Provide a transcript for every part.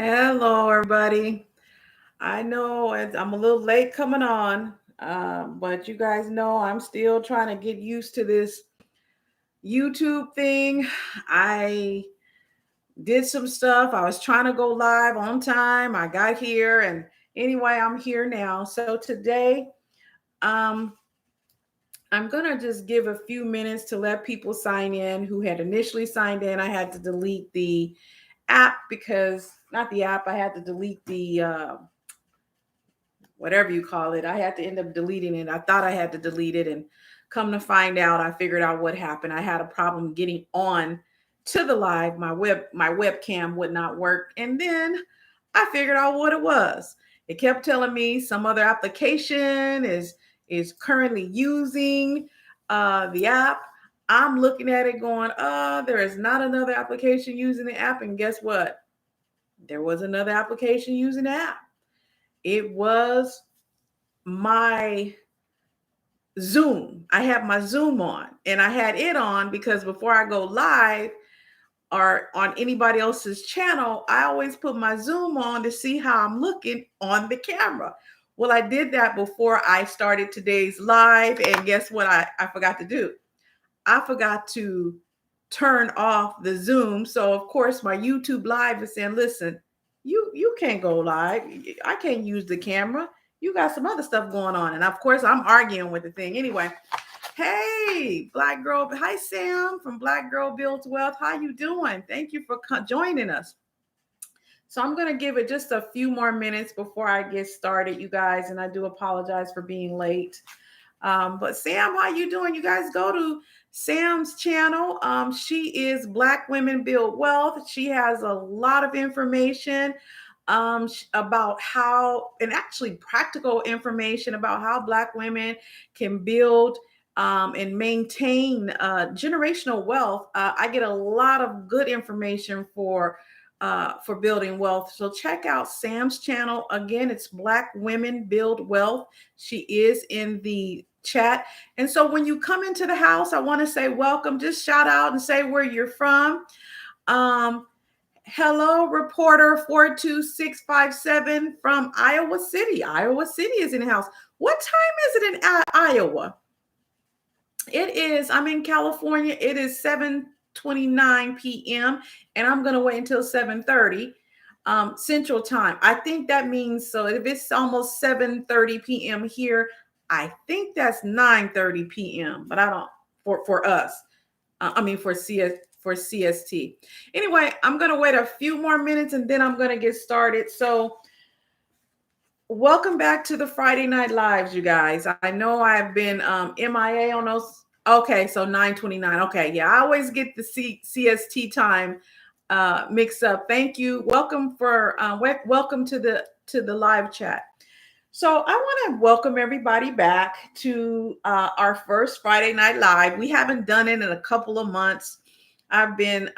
Hello, everybody. I know I'm a little late coming on, but you guys know I'm still trying to get used to this YouTube thing. I did some stuff. I was trying to go live on time. I got here, and anyway, I'm here now. So today, um, I'm gonna just give a few minutes to let people sign in who had initially signed in. I had to delete the app because not the app. I had to delete the whatever you call it. I had to end up deleting it. I thought I had to delete it, and come to find out, I figured out what happened. I had a problem getting on to the live. My webcam would not work, and then I figured out what it was. It kept telling me some other application is currently using the app. I'm looking at it going, there is not another application using the app. And guess what? There was another application using the app. It was my Zoom. I have my Zoom on, and I had it on because before I go live or on anybody else's channel, I always put my Zoom on to see how I'm looking on the camera. Well, I did that before I started today's live, and guess what I forgot to do? I forgot to turn off the Zoom. So of course my YouTube live is saying, listen, you can't go live. I can't use the camera. You got some other stuff going on. And of course I'm arguing with the thing. Anyway, hey, Black Girl. Hi, Sam from Black Girl Builds Wealth. How you doing? Thank you for joining us. So I'm going to give it just a few more minutes before I get started, you guys. And I do apologize for being late. But Sam, how you doing? You guys go to Sam's channel. She is Black Women Build Wealth. She has a lot of information about how, and actually practical information about how Black women can build and maintain generational wealth. I get a lot of good information for building wealth. So check out Sam's channel. Again, it's Black Women Build Wealth. She is in the chat. And so when you come into the house, I want to say welcome. Just shout out and say where you're from. Hello, reporter 42657 from Iowa City. Iowa City is in the house. What time is it in Iowa? It is, I'm in California. It is 7:29 p.m. and I'm going to wait until 7:30 Central Time. I think that means, so if it's almost 7:30 p.m. here, I think that's 9:30 p.m. But I don't, for us. For CST. Anyway, I'm going to wait a few more minutes and then I'm going to get started. So welcome back to the Friday Night Lives, you guys. I know I've been MIA on those. Okay, so 9:29. Okay, yeah, I always get the CST time mixed up. Thank you. Welcome to the live chat. So I want to welcome everybody back to our first Friday Night Live. We haven't done it in a couple of months. I've been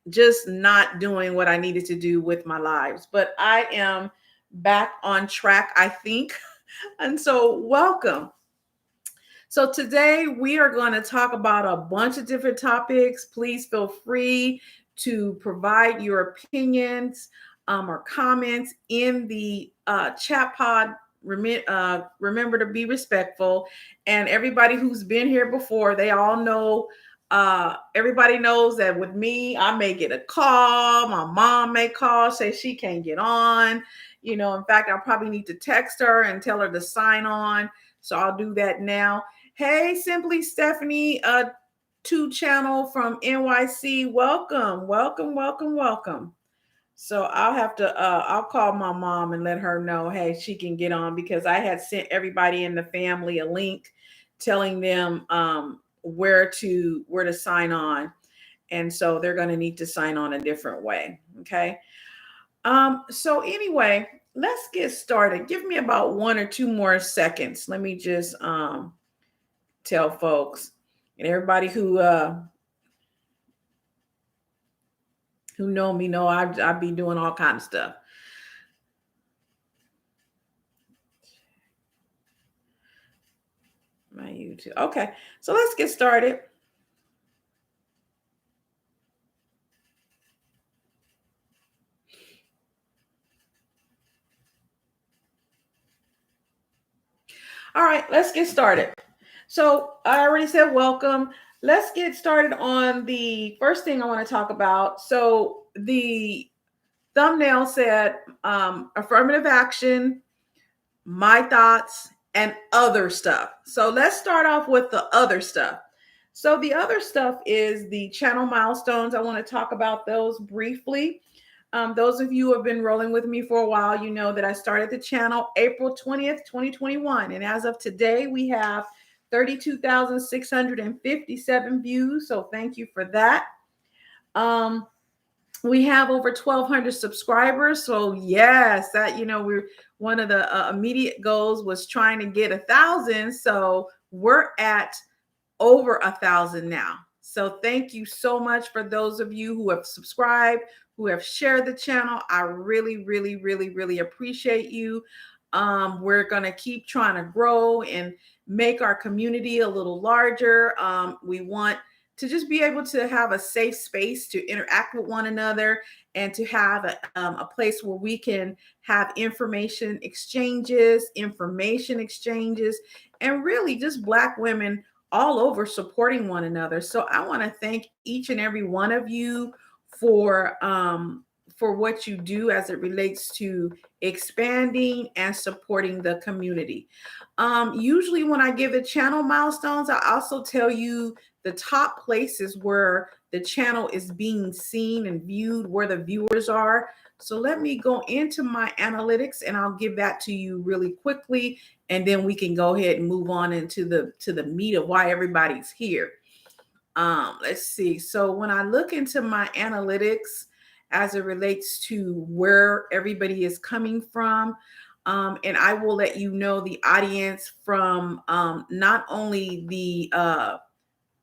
just not doing what I needed to do with my lives, but I am back on track, I think. And so welcome. So today we are going to talk about a bunch of different topics. Please feel free to provide your opinions or comments in the chat pod. Remember to be respectful. And everybody who's been here before, they all know, everybody knows that with me, I may get a call. My mom may call, say she can't get on. In fact, I'll probably need to text her and tell her to sign on. So I'll do that now. Hey, Simply Stephanie, 2 channel from NYC. Welcome, welcome, welcome, welcome. So I'll have to, I'll call my mom and let her know, hey, she can get on, because I had sent everybody in the family a link telling them where to sign on. And so they're going to need to sign on a different way. Okay. So anyway, let's get started. Give me about 1 or 2 more seconds. Let me just tell folks and everybody who know me know I be doing all kinds of stuff. My YouTube. Okay, so let's get started. All right, let's get started. So I already said welcome. Let's get started on the first thing I want to talk about. So the thumbnail said affirmative action, my thoughts, and other stuff. So let's start off with the other stuff. So the other stuff is the channel milestones. I want to talk about those briefly. Those of you who have been rolling with me for a while, you know that I started the channel April 20th, 2021. And as of today, we have 32,657 views. So thank you for that. We have over 1,200 subscribers. So yes, that, we're one of the immediate goals was trying to get 1,000. So we're at over 1,000 now. So thank you so much for those of you who have subscribed, who have shared the channel. I really, really, really, really appreciate you. We're going to keep trying to grow and make our community a little larger. We want to just be able to have a safe space to interact with one another and to have a place where we can have information exchanges, and really just Black women all over supporting one another. So I want to thank each and every one of you for what you do as it relates to expanding and supporting the community. Usually when I give the channel milestones, I also tell you the top places where the channel is being seen and viewed, where the viewers are. So let me go into my analytics and I'll give that to you really quickly. And then we can go ahead and move on into the meat of why everybody's here. Let's see. So when I look into my analytics as it relates to where everybody is coming from, and I will let you know the audience from not only the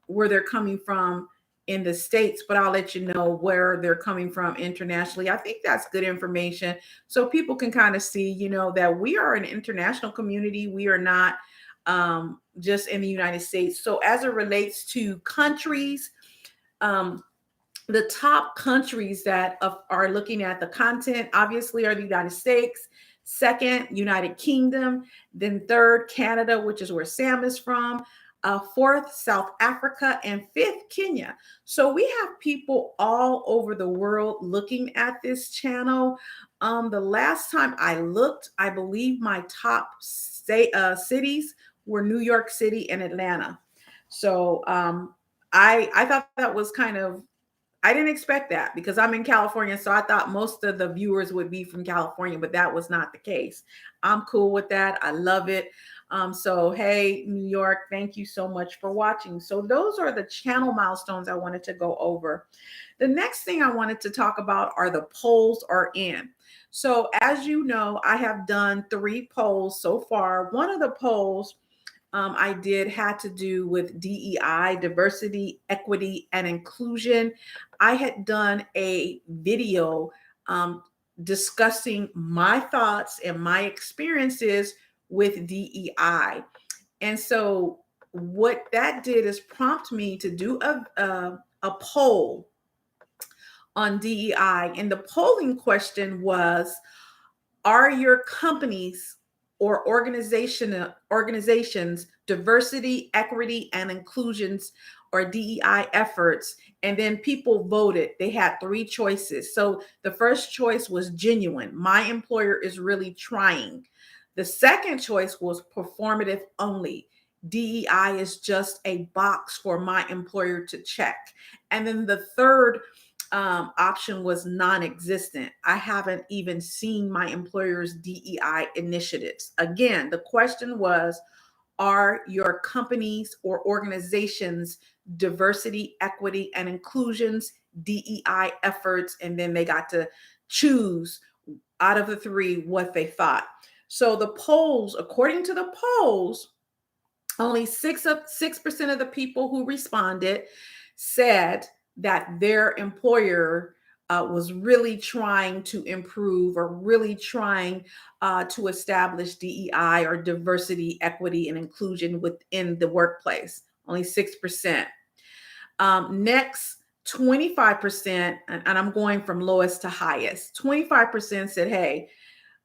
where they're coming from in the States, but I'll let you know where they're coming from internationally. I think that's good information. So people can kind of see, that we are an international community. We are not just in the United States. So as it relates to countries, the top countries that are looking at the content, obviously, are the United States. Second, United Kingdom. Then third, Canada, which is where Sam is from. Fourth, South Africa, and fifth, Kenya. So we have people all over the world looking at this channel. The last time I looked, I believe my top cities were New York City and Atlanta. So I thought that was I didn't expect that because I'm in California. So I thought most of the viewers would be from California, but that was not the case. I'm cool with that. I love it. So, hey, New York, thank you so much for watching. So those are the channel milestones I wanted to go over. The next thing I wanted to talk about are the polls are in. So as you know, I have done 3 polls so far. One of the polls I did had to do with DEI, diversity, equity, and inclusion. I had done a video discussing my thoughts and my experiences with DEI. And so what that did is prompt me to do a poll on DEI. And the polling question was, are your companies or organizations diversity, equity, and inclusions or DEI efforts? And then people voted. They had 3 choices. So the first choice was genuine. My employer is really trying. The second choice was performative only. DEI is just a box for my employer to check. And then the third option was non-existent. I haven't even seen my employer's DEI initiatives. Again, the question was, are your companies or organizations diversity, equity, and inclusions, DEI efforts? And then they got to choose out of the 3 what they thought. So the polls, according to the polls, only 6% of the people who responded said that their employer was really trying to improve or really trying to establish DEI or diversity, equity, and inclusion within the workplace. Only 6%. Next, 25%, and I'm going from lowest to highest, 25% said, hey,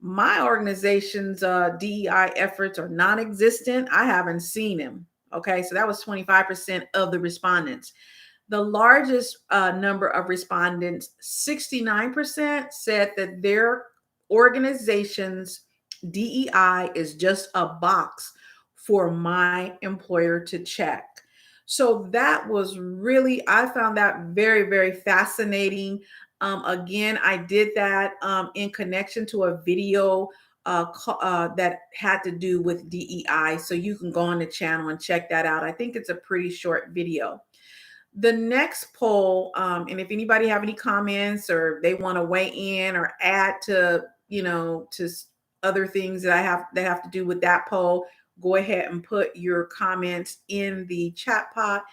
My organization's DEI efforts are non-existent. I haven't seen them. Okay, so that was 25% of the respondents. The largest number of respondents, 69%, said that their organization's DEI is just a box for my employer to check. So that was really, I found that very, very fascinating. Again, I did that in connection to a video that had to do with DEI. So you can go on the channel and check that out. I think it's a pretty short video. The next poll, and if anybody have any comments or they want to weigh in or add to, to other things that have to do with that poll, go ahead and put your comments in the chat pot,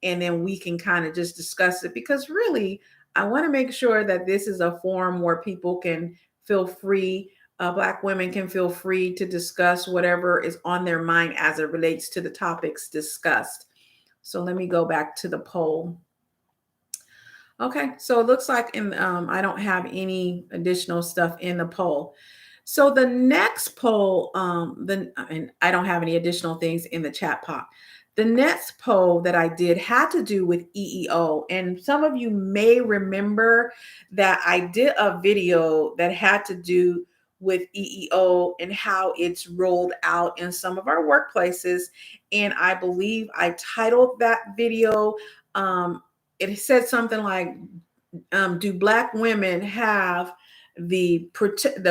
and then we can kind of just discuss it, because really, I want to make sure that this is a forum where people can feel free, Black women can feel free to discuss whatever is on their mind as it relates to the topics discussed. So let me go back to the poll. Okay, so it looks like I don't have any additional stuff in the poll. So the next poll, and I don't have any additional things in the chat pot. The next poll that I did had to do with EEO. And some of you may remember that I did a video that had to do with EEO and how it's rolled out in some of our workplaces. And I believe I titled that video, it said something like, do Black women have the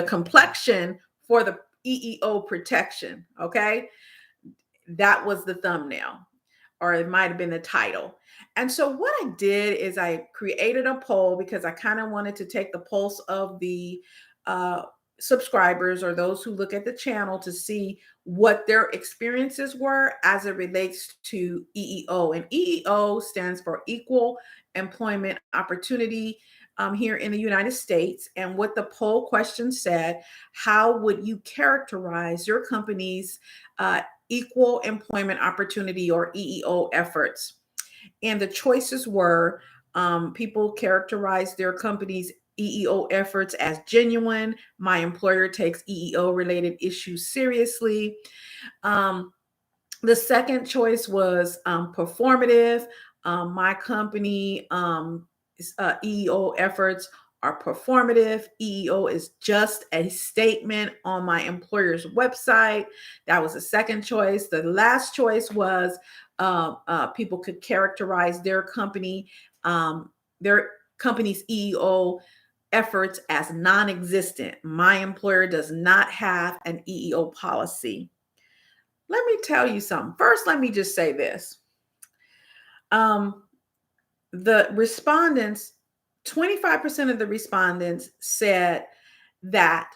complexion for the EEO protection? Okay, that was the thumbnail, or it might have been the title. And so what I did is I created a poll because I kind of wanted to take the pulse of the subscribers, or those who look at the channel, to see what their experiences were as it relates to EEO. And EEO stands for Equal Employment Opportunity here in the United States. And what the poll question said: how would you characterize your company's equal employment opportunity, or EEO efforts? And the choices were, people characterize their company's EEO efforts as genuine. My employer takes EEO related issues seriously. The second choice was performative. My company EEO efforts are performative. EEO is just a statement on my employer's website. That was the second choice. The last choice was people could characterize their company's EEO efforts as non-existent. My employer does not have an EEO policy. Let me tell you something. First, let me just say this. The respondents, 25% of the respondents said that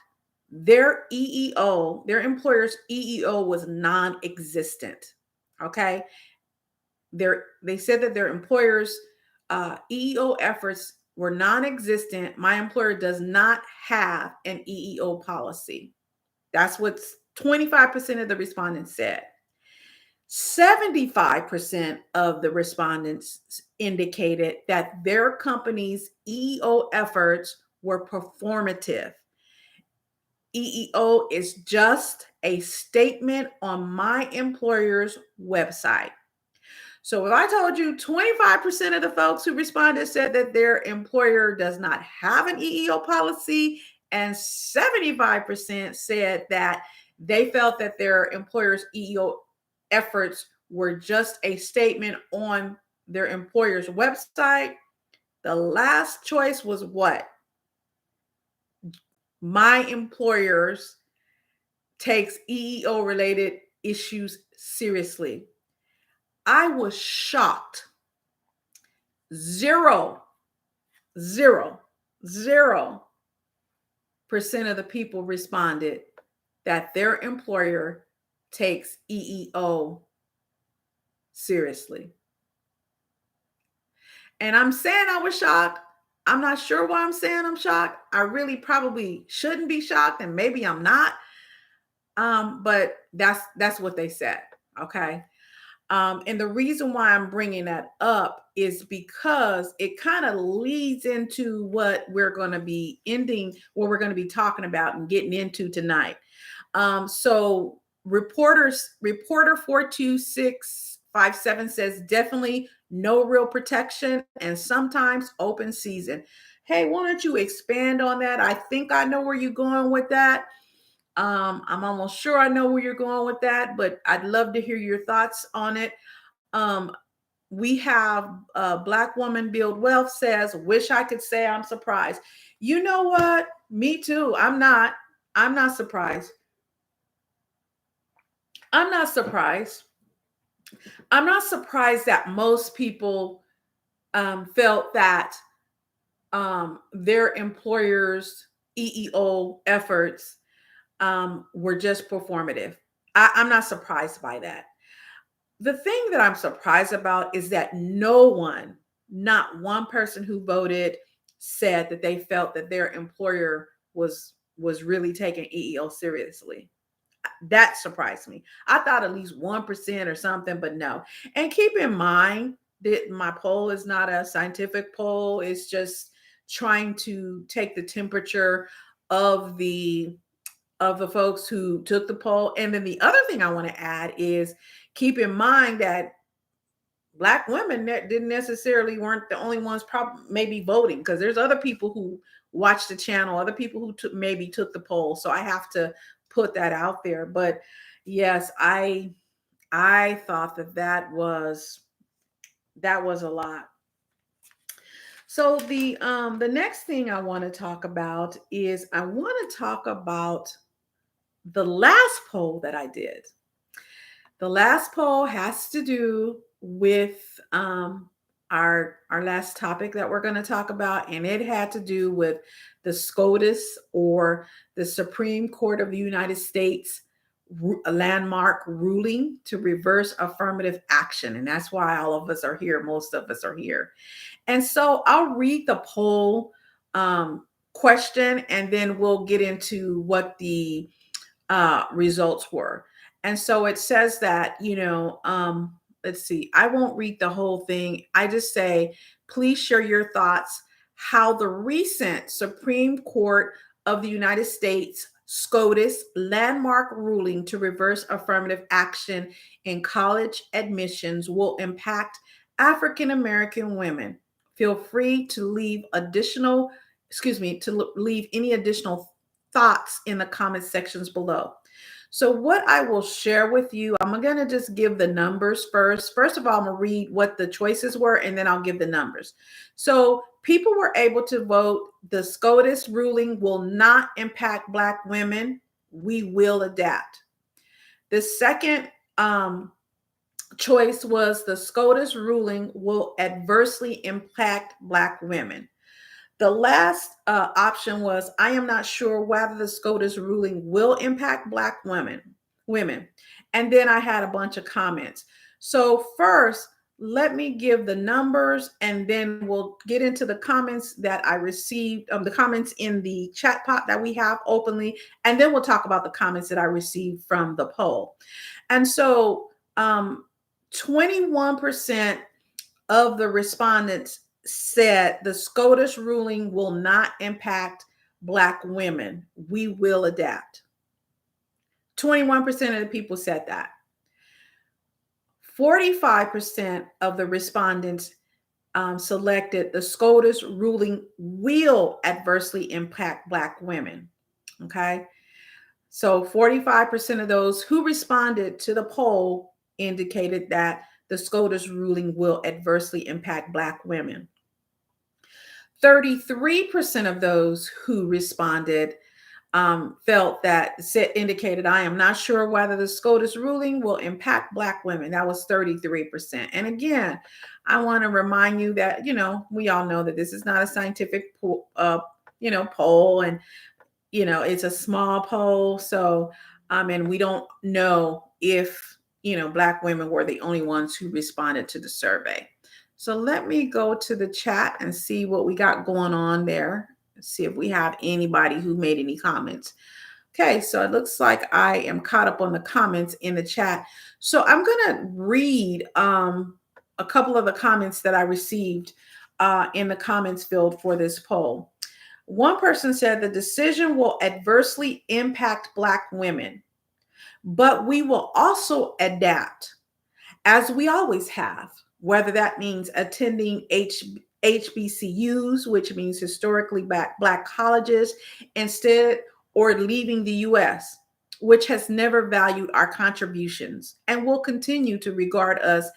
their EEO, their employer's EEO, was non-existent. Okay. They said that their employer's EEO efforts were non-existent. My employer does not have an EEO policy. That's what 25% of the respondents said. 75% of the respondents indicated that their company's EEO efforts were performative. EEO is just a statement on my employer's website. So if I told you 25% of the folks who responded said that their employer does not have an EEO policy, and 75% said that they felt that their employer's EEO efforts were just a statement on their employer's website, the last choice was what? My employers takes EEO related issues seriously. I was shocked. 0% of the people responded that their employer takes EEO seriously. And I'm saying I was shocked. I'm not sure why I'm saying I'm shocked. I really probably shouldn't be shocked, and maybe I'm not. But that's what they said. Okay. And the reason why I'm bringing that up is because it kind of leads into what we're going to be what we're going to be talking about and getting into tonight. So reporter 42657 says definitely no real protection and sometimes open season. Hey, why don't you expand on that? I think I know where you're going with that. I'm almost sure I know where you're going with that, but I'd love to hear your thoughts on it. Um, we have Black Woman Build Wealth says, wish I could say I'm surprised. You know what? Me too. I'm not surprised. I'm not surprised. I'm not surprised that most people felt that their employers' EEO efforts were just performative. I'm not surprised by that. The thing that I'm surprised about is that not one person who voted said that they felt that their employer was really taking EEO seriously. That surprised me. I thought at least 1% or something, but no. And keep in mind that my poll is not a scientific poll. It's just trying to take the temperature of the folks who took the poll. And then the other thing I want to add is keep in mind that Black women that didn't necessarily weren't the only ones maybe voting, because there's other people who watched the channel, other people who maybe took the poll. So I have to put that out there. But yes, I thought that was a lot. So the next thing I want to talk about is I want to talk about the last poll that I did. The last poll has to do with our last topic that we're going to talk about, and it had to do with the SCOTUS, or the Supreme Court of the United States landmark ruling to reverse affirmative action. And that's why all of us are here. Most of us are here. And so I'll read the poll question, and then we'll get into what the results were. And so it says that, let's see, I won't read the whole thing. I just say, please share your thoughts how the recent Supreme Court of the United States SCOTUS landmark ruling to reverse affirmative action in college admissions will impact African American women. Feel free to leave leave any additional thoughts in the comment sections below. So what I will share with you, I'm going to just give the numbers first. First of all, I'm going to read what the choices were, and then I'll give the numbers. So people were able to vote. The SCOTUS ruling will not impact Black women. We will adapt. The second choice was the SCOTUS ruling will adversely impact Black women. The last option was, I am not sure whether the SCOTUS ruling will impact Black women. And then I had a bunch of comments. So first, let me give the numbers, and then we'll get into the comments that I received, the comments in the chat pot that we have openly, and then we'll talk about the comments that I received from the poll. And so 21% of the respondents said the SCOTUS ruling will not impact Black women. We will adapt. 21% of the people said that. 45% of the respondents selected the SCOTUS ruling will adversely impact Black women. Okay. So 45% of those who responded to the poll indicated that the SCOTUS ruling will adversely impact Black women. 33% of those who responded indicated, I am not sure whether the SCOTUS ruling will impact Black women. That was 33%. And again, I want to remind you that, we all know that this is not a scientific poll, and, it's a small poll. So, and we don't know if, Black women were the only ones who responded to the survey. So let me go to the chat and see what we got going on there. See if we have anybody who made any comments. Okay, so it looks like I am caught up on the comments in the chat. So I'm going to read a couple of the comments that I received in the comments field for this poll. One person said the decision will adversely impact Black women, but we will also adapt, as we always have, whether that means attending HBCUs, which means historically Black colleges, instead, or leaving the US, which has never valued our contributions and will continue to regard us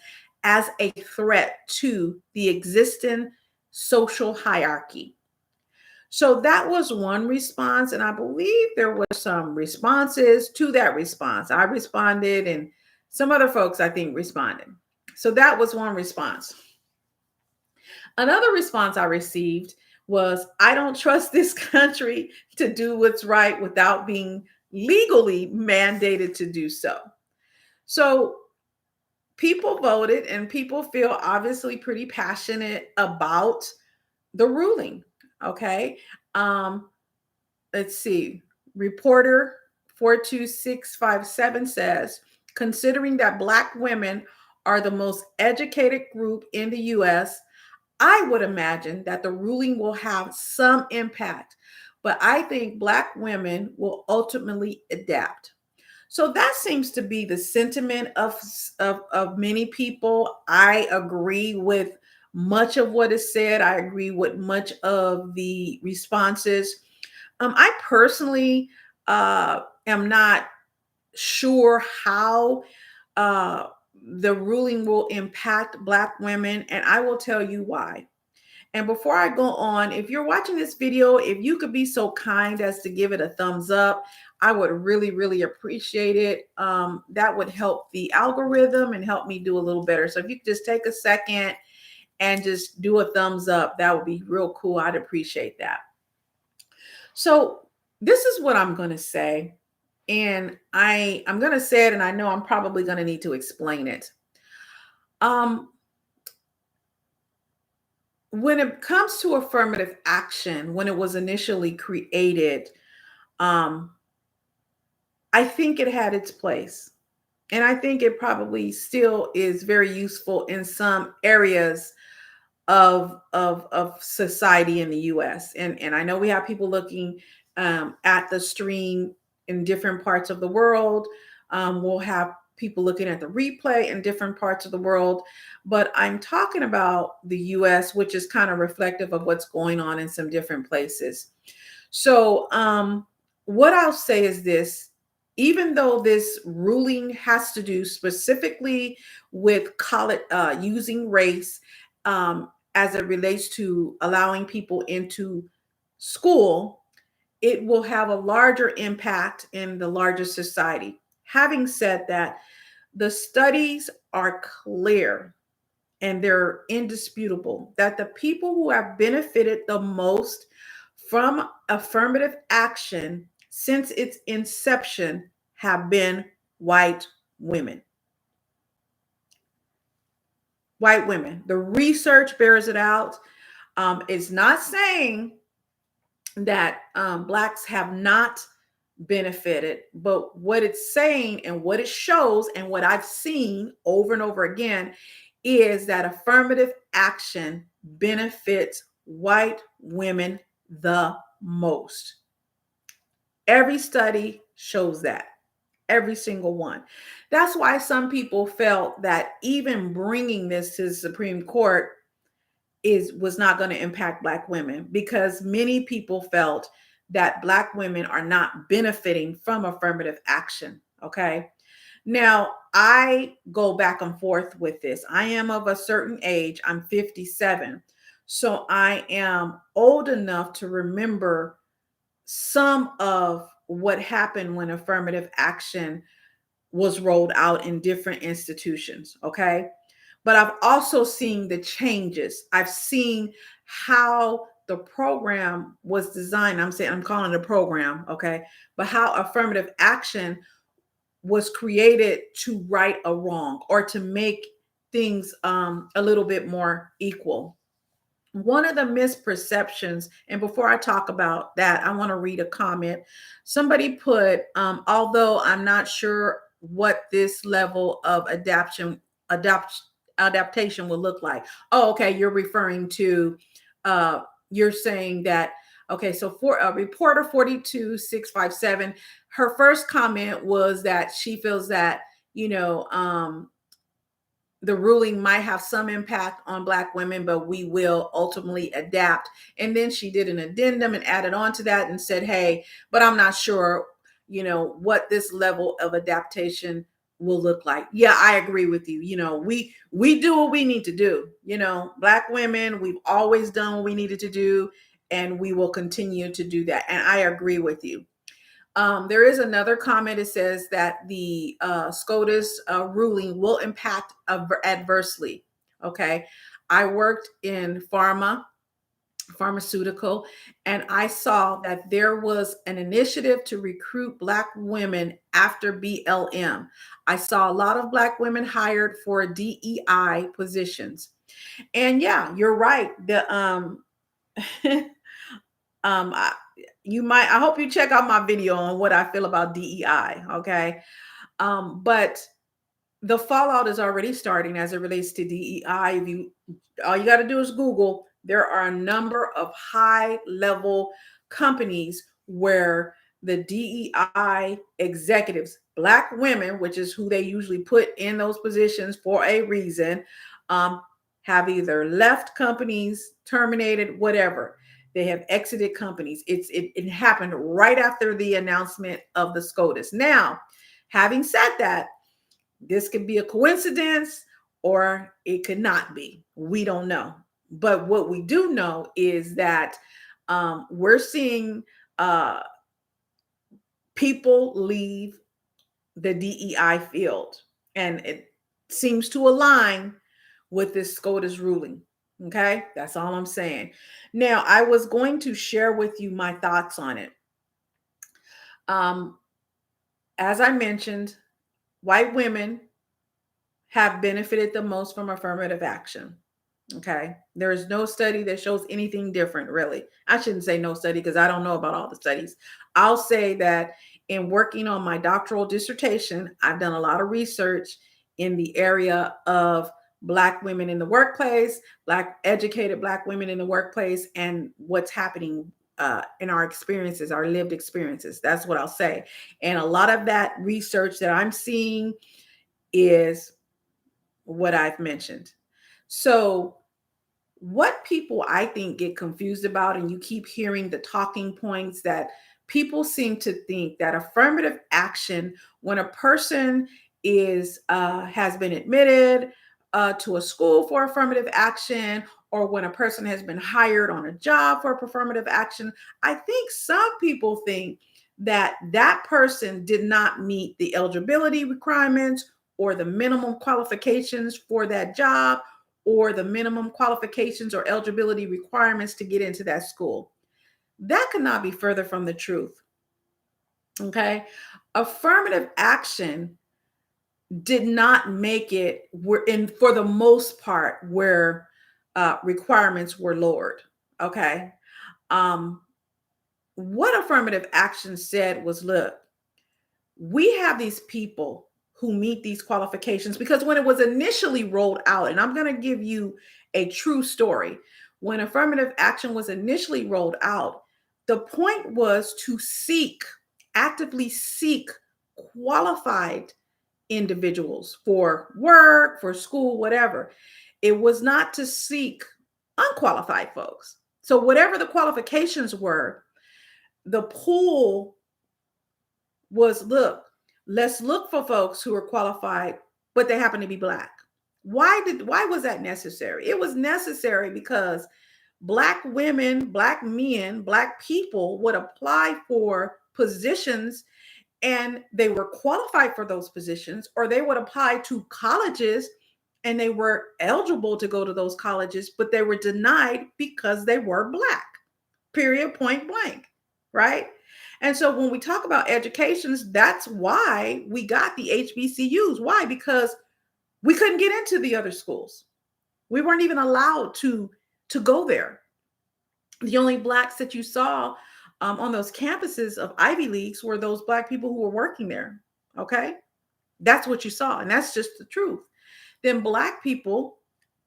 as a threat to the existing social hierarchy. So that was one response, and I believe there were some responses to that response. I responded, and some other folks, I think, responded. So that was one response. Another response I received was, I don't trust this country to do what's right without being legally mandated to do so. So people voted, and people feel obviously pretty passionate about the ruling. Okay. Let's see. Reporter 42657 says, considering that Black women are the most educated group in the US, I would imagine that the ruling will have some impact, but I think Black women will ultimately adapt. So that seems to be the sentiment of many people. I agree with much of what is said. I agree with much of the responses. I personally am not sure how the ruling will impact Black women, and I will tell you why. And before I go on, if you're watching this video, if you could be so kind as to give it a thumbs up, I would really, really appreciate it. That would help the algorithm and help me do a little better. So if you could just take a second and just do a thumbs up, that would be real cool. I'd appreciate that. So this is what I'm going to say. And I'm going to say it, and I know I'm probably going to need to explain it. When it comes to affirmative action, when it was initially created, I think it had its place. And I think it probably still is very useful in some areas of society in the US. And I know we have people looking at the stream in different parts of the world. We'll have people looking at the replay in different parts of the world. But I'm talking about the US, which is kind of reflective of what's going on in some different places. So what I'll say is this: even though this ruling has to do specifically with college, using race as it relates to allowing people into school, it will have a larger impact in the larger society. Having said that, the studies are clear and they're indisputable that the people who have benefited the most from affirmative action since its inception have been white women. White women. The research bears it out. It's not saying that Blacks have not benefited, but what it's saying and what it shows and what I've seen over and over again is that affirmative action benefits white women the most. Every study shows that. Every single one. That's why some people felt that even bringing this to the Supreme Court was not going to impact Black women, because many people felt that Black women are not benefiting from affirmative action. Okay. Now, I go back and forth with this. I am of a certain age. I'm 57. So I am old enough to remember some of what happened when affirmative action was rolled out in different institutions. Okay. But I've also seen the changes. I've seen how the program was designed. I'm calling it a program, okay? But how affirmative action was created to right a wrong or to make things a little bit more equal. one of the misperceptions, and before I talk about that, I want to read a comment. Somebody put, although I'm not sure what this level of adaptation will look like. Oh, okay. You're referring to, you're saying that, okay, so for a reporter 42657, her first comment was that she feels that, the ruling might have some impact on Black women, but we will ultimately adapt. And then she did an addendum and added on to that and said, hey, but I'm not sure, what this level of adaptation will look like. Yeah, I agree with you. We do what we need to do. Black women, we've always done what we needed to do, and we will continue to do that. And I agree with you. There is another comment. It says that the SCOTUS ruling will impact adversely. Okay. I worked in pharmaceutical, and I saw that there was an initiative to recruit Black women after BLM. I saw a lot of Black women hired for DEI positions. And yeah, you're right. I hope you check out my video on what I feel about DEI. Okay. But the fallout is already starting as it relates to DEI. All you got to do is Google. There are a number of high level companies where the DEI executives, Black women, which is who they usually put in those positions for a reason, have either left companies, terminated, whatever. They have exited companies. It happened right after the announcement of the SCOTUS. Now, having said that, this could be a coincidence or it could not be. We don't know. But what we do know is that we're seeing people leave the DEI field, and it seems to align with this SCOTUS ruling. Okay, that's all I'm saying. Now, I was going to share with you my thoughts on it. As I mentioned, white women have benefited the most from affirmative action. Okay, there is no study that shows anything different, really. I shouldn't say no study because I don't know about all the studies. I'll say that in working on my doctoral dissertation, I've done a lot of research in the area of Black women in the workplace, educated Black women in the workplace, and what's happening in our experiences, our lived experiences. That's what I'll say. And a lot of that research that I'm seeing is what I've mentioned. So what people, I think, get confused about, and you keep hearing the talking points, that people seem to think that affirmative action, when a person has been admitted to a school for affirmative action, or when a person has been hired on a job for affirmative action, I think some people think that that person did not meet the eligibility requirements or the minimum qualifications for that job, or the minimum qualifications or eligibility requirements to get into that school. That could not be further from the truth. Okay. Affirmative action did not make it for the most part where requirements were lowered. Okay. What affirmative action said was, look, we have these people who meet these qualifications, because when it was initially rolled out, and I'm going to give you a true story, when affirmative action was initially rolled out, the point was to actively seek qualified individuals for work, for school, whatever. It was not to seek unqualified folks. So whatever the qualifications were, the pool was, look, let's look for folks who are qualified, but they happen to be Black. Why was that necessary? It was necessary because Black women, Black men, Black people would apply for positions, and they were qualified for those positions, or they would apply to colleges and they were eligible to go to those colleges, but they were denied because they were Black, period, point blank, right? And so when we talk about educations, that's why we got the HBCUs. Why? Because we couldn't get into the other schools. We weren't even allowed to to go there. The only blacks that you saw on those campuses of Ivy Leagues were those black people who were working there. Okay. That's what you saw. And that's just the truth. Then black people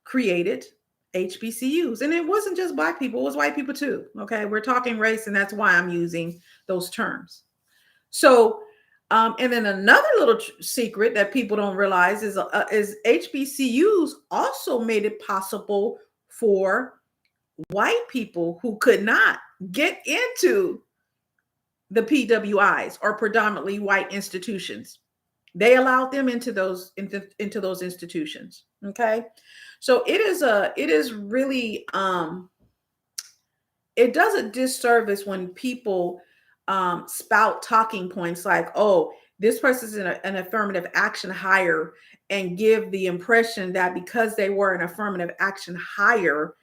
created HBCUs. And it wasn't just black people, it was white people too. Okay. We're talking race, and that's why I'm using those terms. So, and then another little secret that people don't realize is HBCUs also made it possible for white people who could not get into the PWIs or predominantly white institutions. They allowed them into those institutions. Okay, so it is really it does a disservice when people spout talking points like, oh, this person's an affirmative action hire, and give the impression that because they were an affirmative action hire,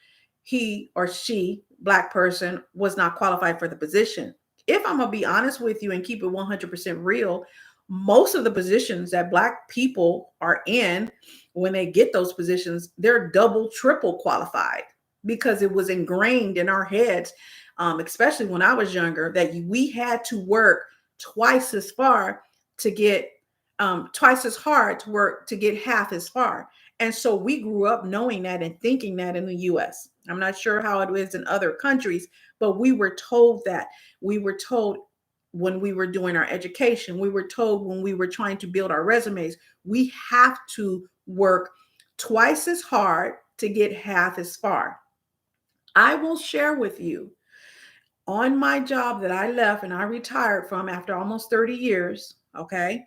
he or she, black person, was not qualified for the position. If I'm gonna be honest with you and keep it 100% real, most of the positions that black people are in, when they get those positions, they're double, triple qualified, because it was ingrained in our heads, especially when I was younger, that we had to work twice as far to get twice as hard to work to get half as far. And so we grew up knowing that and thinking that in the US. I'm not sure how it is in other countries, but we were told that. We were told when we were doing our education, we were told when we were trying to build our resumes, we have to work twice as hard to get half as far. I will share with you, on my job that I left and I retired from after almost 30 years, okay,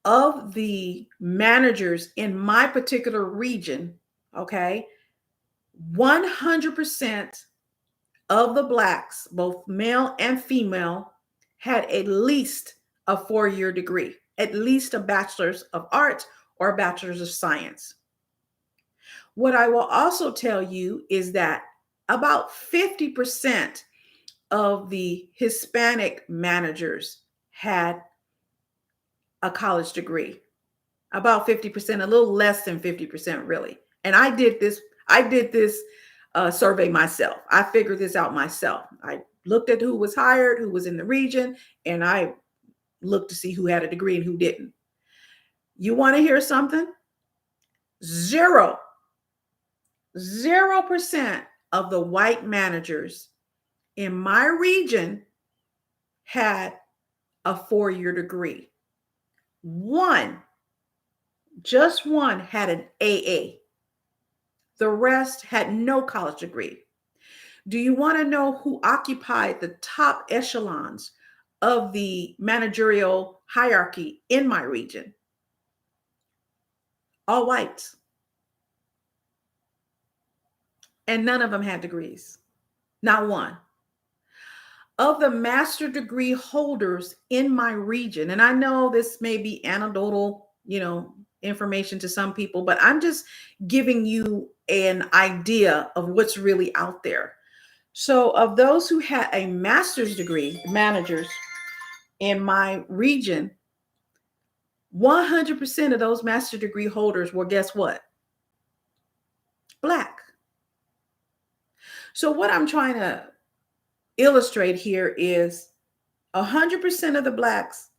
of the managers in my particular region, okay, 100% of the blacks, both male and female, had at least a 4-year degree, at least a bachelor's of arts or a bachelor's of science. What I will also tell you is that about 50% of the Hispanic managers had a college degree. About 50%, a little less than 50%, really. And I did this survey myself. I figured this out myself. I looked at who was hired, who was in the region, and I looked to see who had a degree and who didn't. You want to hear something? 0% of the white managers in my region had a 4-year degree. Just one had an AA. The rest had no college degree. Do you want to know who occupied the top echelons of the managerial hierarchy in my region? All whites. And none of them had degrees. Not one. Of the master degree holders in my region, and I know this may be anecdotal, information to some people, but I'm just giving you an idea of what's really out there. So of those who had a master's degree, managers in my region, 100% of those master degree holders were, guess what? Black. So what I'm trying to illustrate here is 100% of the blacks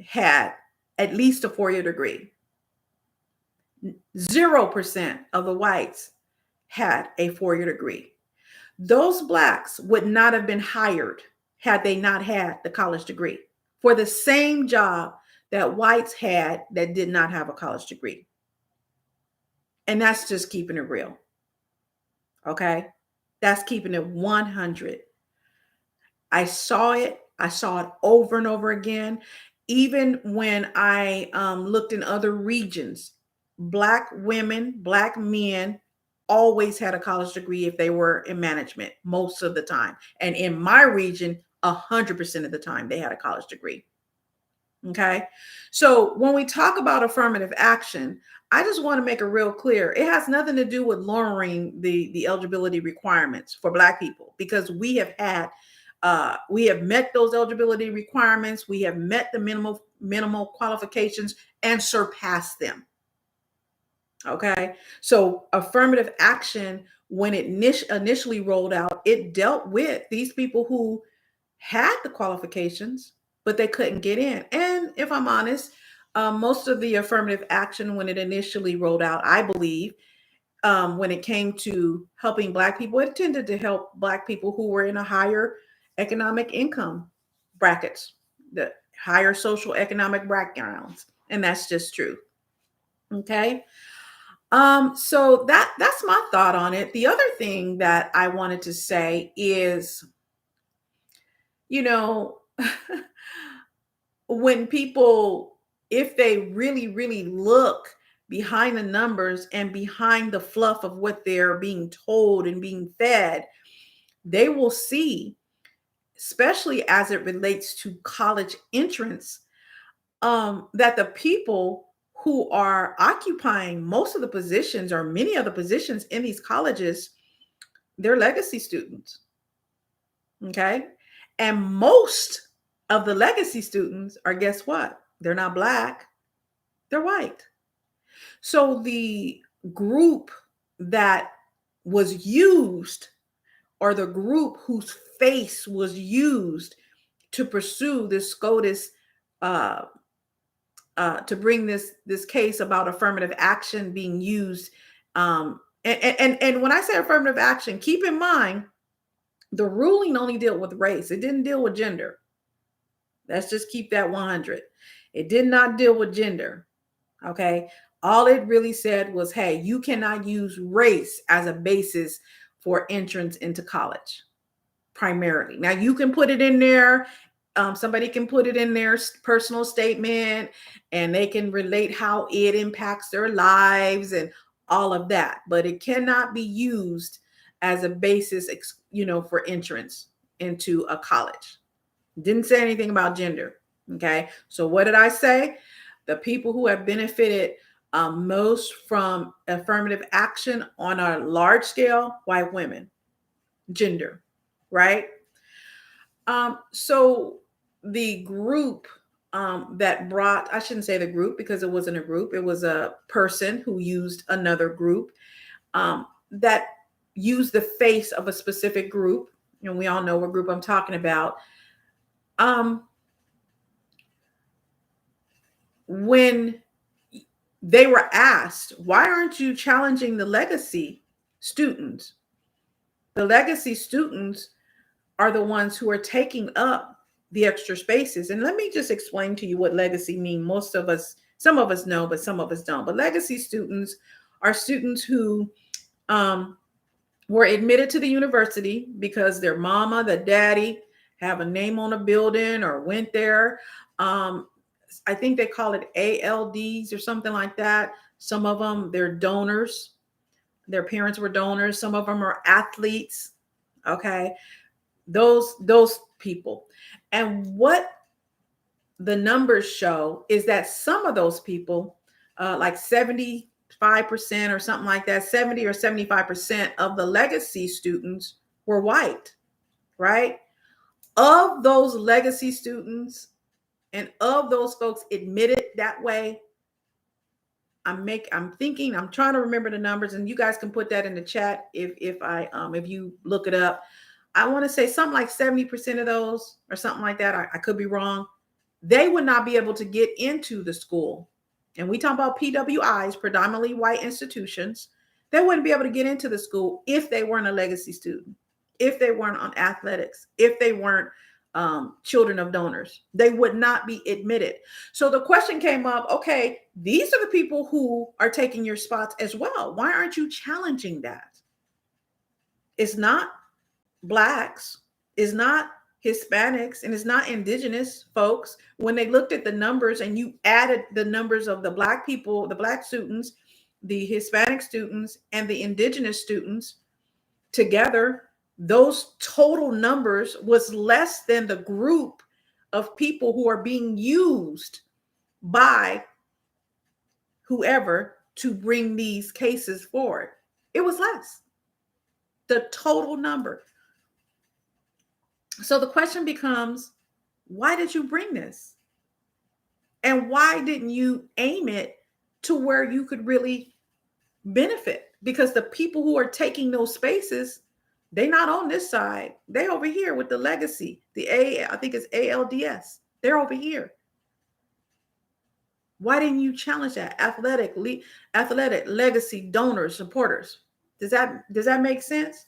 had at least a 4-year degree. 0% of the whites had a 4-year degree. Those blacks would not have been hired had they not had the college degree for the same job that whites had that did not have a college degree. And that's just keeping it real. Okay? That's keeping it 100. I saw it over and over again. Even when I looked in other regions, Black women, Black men always had a college degree if they were in management most of the time. And in my region, 100% of the time they had a college degree. Okay. So when we talk about affirmative action, I just want to make it real clear. It has nothing to do with lowering the eligibility requirements for Black people, because we have met those eligibility requirements. We have met the minimal qualifications and surpassed them. Okay. So affirmative action, when it initially rolled out, it dealt with these people who had the qualifications, but they couldn't get in. And if I'm honest, most of the affirmative action, when it initially rolled out, I believe, when it came to helping Black people, it tended to help Black people who were in a higher economic income brackets, the higher social economic backgrounds. And that's just true. Okay. So that's my thought on it. The other thing that I wanted to say is, you know, when people, if they really, really look behind the numbers and behind the fluff of what they're being told and being fed, they will see, especially as it relates to college entrance, that the people who are occupying most of the positions or many of the positions in these colleges, they're legacy students. Okay. And most of the legacy students are, guess what? They're not Black, they're white. So the group that was used, or the group whose face was used to pursue this SCOTUS, uh, to bring this case about affirmative action being used. And when I say affirmative action, keep in mind the ruling only dealt with race. It didn't deal with gender. Let's just keep that 100. It did not deal with gender. Okay. All it really said was, hey, you cannot use race as a basis for entrance into college, primarily. Now, you can put it in there. Somebody can put it in their personal statement and they can relate how it impacts their lives and all of that. But it cannot be used as a basis, for entrance into a college. Didn't say anything about gender. Okay. So what did I say? The people who have benefited most from affirmative action on a large scale, white women, gender, right? So the group that brought, I shouldn't say the group because it wasn't a group, it was a person who used another group, that used the face of a specific group. And we all know what group I'm talking about. When they were asked, why aren't you challenging the legacy students? The legacy students are the ones who are taking up the extra spaces. And let me just explain to you what legacy means. Most of us, some of us know, but some of us don't. But legacy students are students who were admitted to the university because their mama, the daddy have a name on a building or went there. I think they call it ALDs or something like that. Some of them, they're donors. Their parents were donors. Some of them are athletes. Okay. Those people. And what the numbers show is that some of those people, like 75% or something like that, 70 or 75% of the legacy students were white, right? Of those legacy students and of those folks admitted that way, I'm trying to remember the numbers, and you guys can put that in the chat if you look it up. I want to say something like 70% of those or something like that. I could be wrong. They would not be able to get into the school. And we talk about PWIs, predominantly white institutions. They wouldn't be able to get into the school if they weren't a legacy student, if they weren't on athletics, if they weren't children of donors. They would not be admitted. So the question came up, okay, these are the people who are taking your spots as well. Why aren't you challenging that? It's not Blacks, it's not Hispanics, and it's not indigenous folks. When they looked at the numbers and you added the numbers of the Black people, the Black students, the Hispanic students, and the indigenous students together, those total numbers was less than the group of people who are being used by whoever to bring these cases forward. It was less. The total number. So the question becomes, why did you bring this? And why didn't you aim it to where you could really benefit, because the people who are taking those spaces, they not on this side. They over here with the legacy, I think it's ALDS. They're over here. Why didn't you challenge that? Athletic legacy donors, supporters. Does that make sense?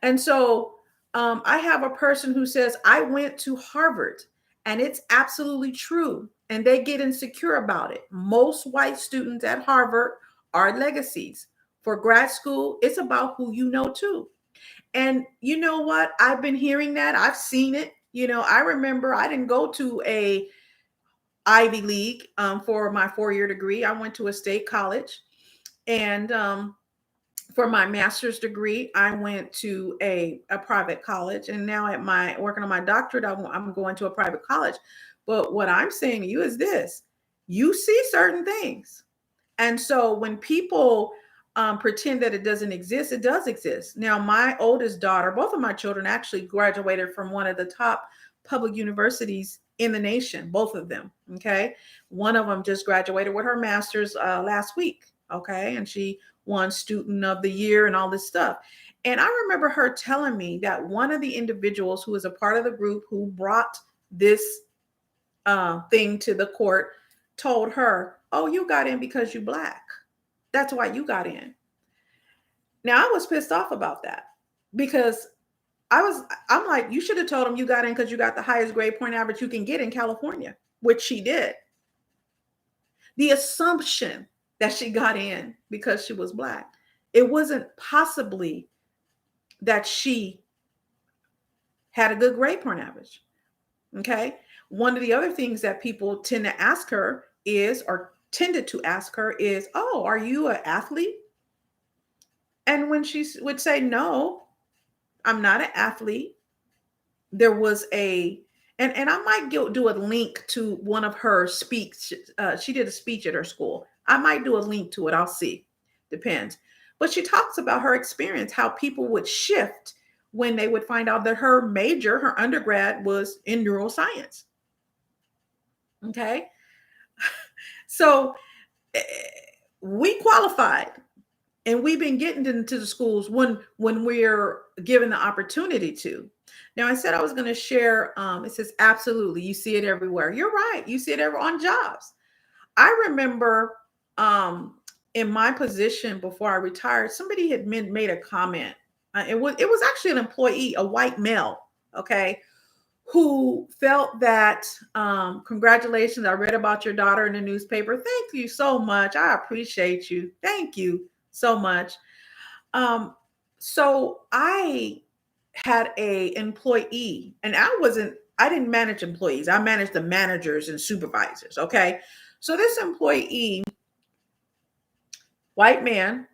And so I have a person who says, I went to Harvard, and it's absolutely true. And they get insecure about it. Most white students at Harvard are legacies. For grad school, it's about who you know too. And you know what? I've been hearing that. I've seen it. I remember I didn't go to a Ivy League for my 4-year degree. I went to a state college. And for my master's degree, I went to a private college. And now working on my doctorate, I'm going to a private college. But what I'm saying to you is this: you see certain things. And so when people pretend that it doesn't exist, it does exist. Now, my oldest daughter, both of my children actually graduated from one of the top public universities in the nation, both of them. Okay. One of them just graduated with her master's last week. Okay. And she won student of the year and all this stuff. And I remember her telling me that one of the individuals who was a part of the group who brought this thing to the court told her, oh, you got in because you Black. That's why you got in. Now, I was pissed off about that, because I'm like, you should have told him you got in because you got the highest grade point average you can get in California, which she did. The assumption that she got in because she was Black, it wasn't possibly that she had a good grade point average. Okay. One of the other things that people tend to ask her is, or tended to ask her is, oh, are you an athlete? And when she would say, no, I'm not an athlete, there was and I might do a link to one of her speaks. She did a speech at her school. I might do a link to it. I'll see. Depends. But she talks about her experience, how people would shift when they would find out that her major, her undergrad, was in neuroscience. Okay. So we qualified, and we've been getting into the schools when we're given the opportunity to. Now, I said I was going to share. It says, absolutely. You see it everywhere. You're right. You see it on jobs. I remember in my position before I retired, somebody had made a comment. It was actually an employee, a white male. Okay. Who felt that, congratulations, I read about your daughter in the newspaper. Thank you so much. I appreciate you. Thank you so much. So I had a employee, and I didn't manage employees. I managed the managers and supervisors. Okay. So this employee, white man,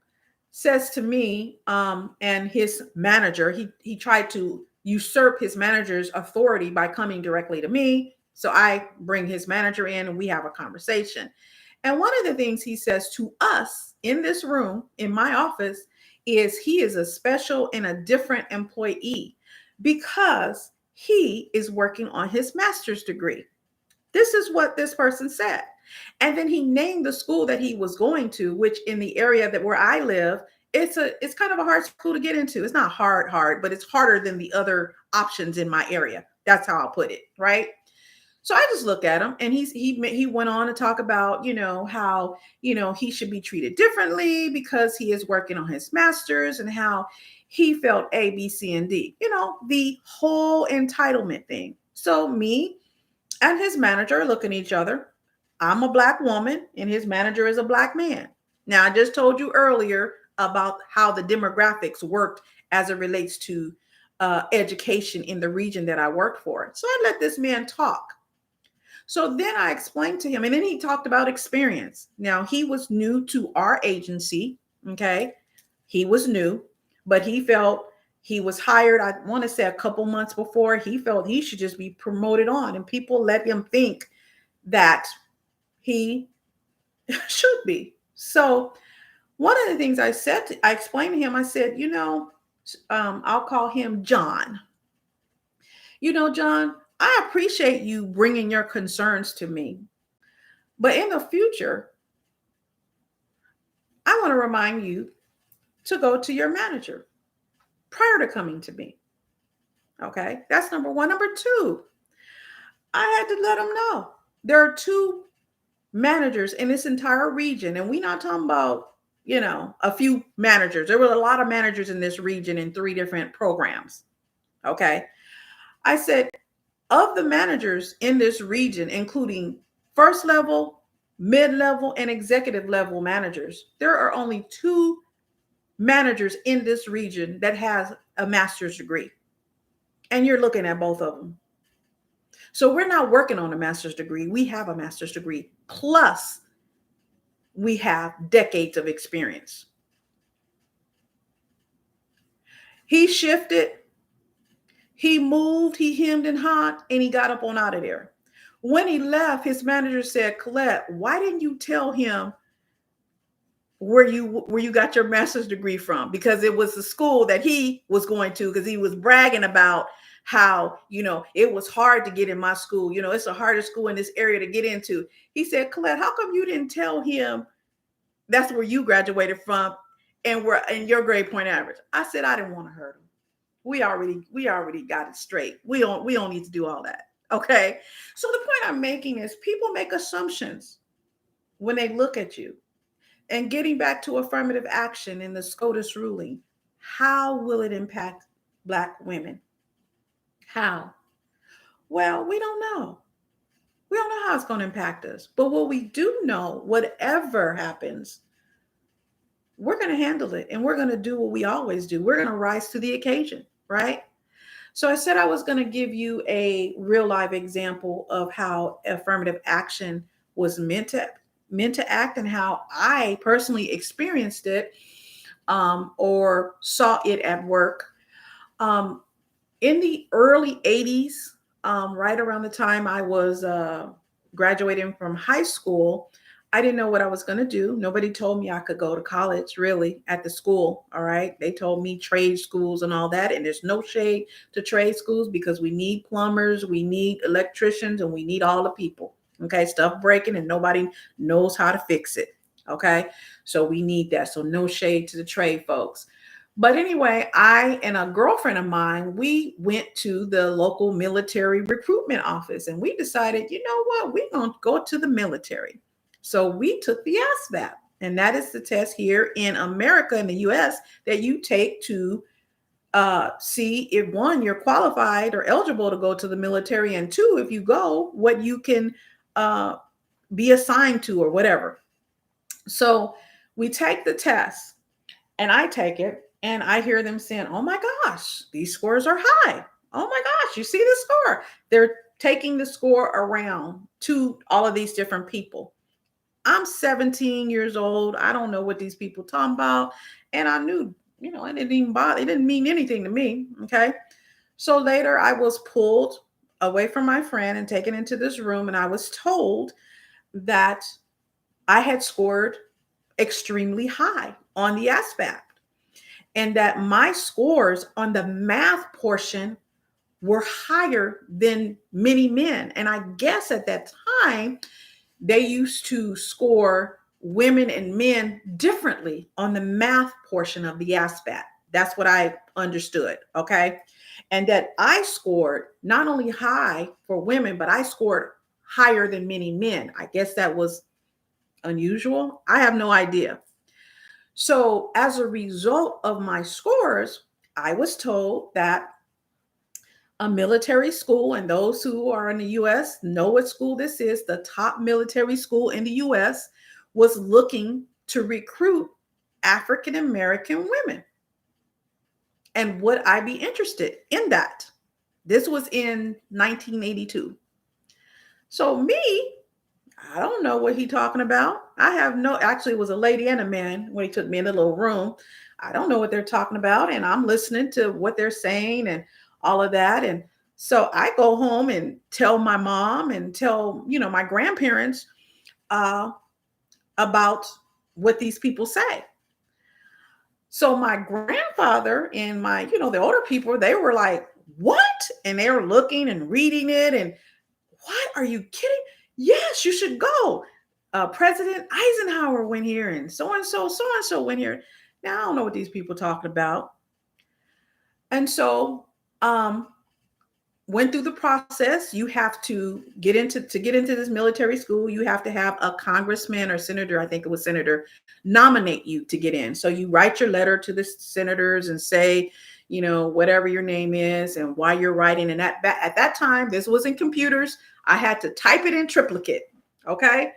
says to me, and his manager, he tried to usurp his manager's authority by coming directly to me. So I bring his manager in and we have a conversation. And one of the things he says to us in this room, in my office, is he is a special and a different employee because he is working on his master's degree. This is what this person said. And then he named the school that he was going to, which in the area where I live, it's kind of a hard school to get into. It's not hard, but it's harder than the other options in my area. That's how I'll put it, right? So I just look at him, and he went on to talk about, how, he should be treated differently because he is working on his master's, and how he felt A, B, C, and D, the whole entitlement thing. So me and his manager look at each other. I'm a Black woman and his manager is a Black man. Now, I just told you earlier about how the demographics worked as it relates to education in the region that I worked for. So I let this man talk. So then I explained to him, and then he talked about experience. Now, he was new to our agency. Okay. He was new, but he felt he was hired, I want to say a couple months before. He felt he should just be promoted on, and people let him think that he should be. So one of the things I explained to him, I said, I'll call him John. John, I appreciate you bringing your concerns to me, but in the future, I I want to remind you to go to your manager prior to coming to me. Okay, that's number one. Number two, I had to let them know there are two managers in this entire region, and we're not talking about, a few managers. There were a lot of managers in this region in 3 different programs. Okay, I said, of the managers in this region, including first level, mid level, and executive level managers, there are only 2 managers in this region that has a master's degree, and you're looking at both of them. So we're not working on a master's degree. We have a master's degree. Plus, we have decades of experience. He shifted, he moved, he hemmed and hawed, and he got up on out of there. When he left, his manager said, Colette, why didn't you tell him where you got your master's degree from? Because it was the school that he was going to, because he was bragging about how, it was hard to get in my school. It's the hardest school in this area to get into. He said, Colette, how come you didn't tell him that's where you graduated from and we're in your grade point average? I said, I didn't want to hurt him. We already got it straight. We don't need to do all that. Okay. So the point I'm making is people make assumptions when they look at you. And getting back to affirmative action in the SCOTUS ruling, how will it impact Black women? How? Well, we don't know. We don't know how it's going to impact us. But what we do know, whatever happens, we're going to handle it, and we're going to do what we always do. We're going to rise to the occasion, right? So I said I was going to give you a real live example of how affirmative action was meant to act and how I personally experienced it or saw it at work. In the early 80s, right around the time I was graduating from high school, I didn't know what I was going to do. Nobody told me I could go to college, really, at the school. All right. They told me trade schools and all that. And there's no shade to trade schools because we need plumbers, we need electricians, and we need all the people. Okay. Stuff breaking and nobody knows how to fix it. Okay. So we need that. So no shade to the trade folks. But anyway, I and a girlfriend of mine, we went to the local military recruitment office and we decided, you know what, we're going to go to the military. So we took the ASVAB, and that is the test here in America, in the US, that you take to see if, one, you're qualified or eligible to go to the military, and two, if you go, what you can be assigned to or whatever. So we take the test, and I take it, and I hear them saying, oh my gosh, these scores are high. Oh my gosh, you see the score. They're taking the score around to all of these different people. I'm 17 years old. I don't know what these people talking about. And I knew, it didn't even bother. It didn't mean anything to me. Okay. So later I was pulled away from my friend and taken into this room. And I was told that I had scored extremely high on the ASVAB and that my scores on the math portion were higher than many men. And I guess at that time, they used to score women and men differently on the math portion of the ASVAB. That's what I understood, okay? And that I scored not only high for women, but I scored higher than many men. I guess that was unusual. I have no idea. So as a result of my scores, I was told that a military school, and those who are in the U.S. know what school this is, the top military school in the U.S., was looking to recruit African-American women. And would I be interested in that? This was in 1982. So me, I don't know what he's talking about. Actually, it was a lady and a man when he took me in the little room. I don't know what they're talking about. And I'm listening to what they're saying and all of that. And so I go home and tell my mom and tell, my grandparents about what these people say. So my grandfather and my, the older people, they were like, what? And they were looking and reading it. And what? Are you kidding? Yes, you should go. President Eisenhower went here, and so went here. Now I don't know what these people talking about. And so went through the process. You have to get into this military school. You have to have a congressman or senator, I think it was senator, nominate you to get in. So you write your letter to the senators and say, whatever your name is and why you're writing. And at that time, this wasn't computers. I had to type it in triplicate. Okay.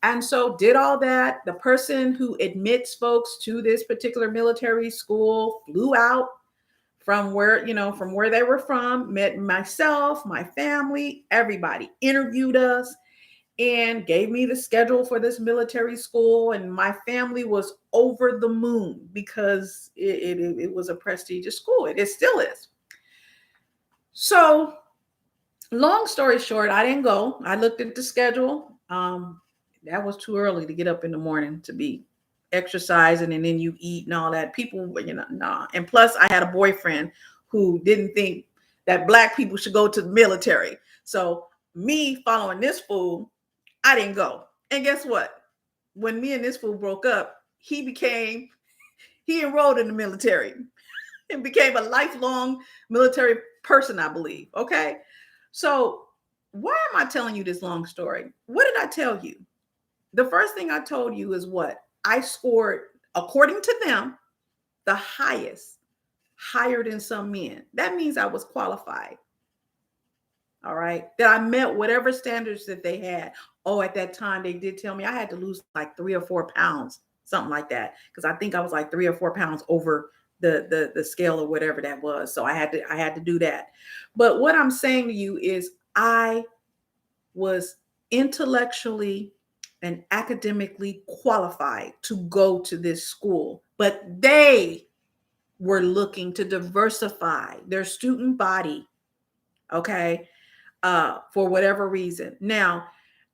And so did all that. The person who admits folks to this particular military school flew out from where they were from, met myself, my family, everybody, interviewed us, and gave me the schedule for this military school. And my family was over the moon because it was a prestigious school. It still is. So long story short, I didn't go. I looked at the schedule. That was too early to get up in the morning to be exercising, and then you eat and all that. People, nah. And plus, I had a boyfriend who didn't think that Black people should go to the military. So me following this fool, I didn't go. And guess what? When me and this fool broke up, he enrolled in the military and became a lifelong military person, I believe. Okay. So why am I telling you this long story? What did I tell you? The first thing I told you is what? I scored, according to them, the highest, higher than some men. That means I was qualified. All right. That I met whatever standards that they had. Oh, at that time, they did tell me I had to lose like 3 or 4 pounds, something like that. Because I think I was like 3 or 4 pounds over the scale or whatever that was. So I had to do that. But what I'm saying to you is I was intellectually and academically qualified to go to this school, but they were looking to diversify their student body, okay, for whatever reason. Now,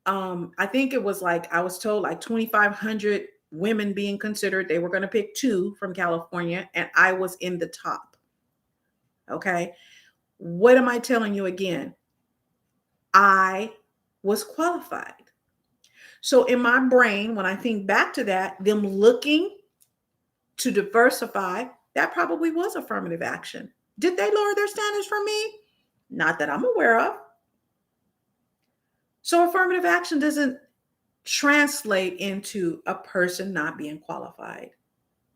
I think it was like, I was told like 2,500 women being considered. They were going to pick 2 from California, and I was in the top. Okay. What am I telling you again? I was qualified. So in my brain, when I think back to that, them looking to diversify, that probably was affirmative action. Did they lower their standards for me? Not that I'm aware of. So affirmative action doesn't translate into a person not being qualified.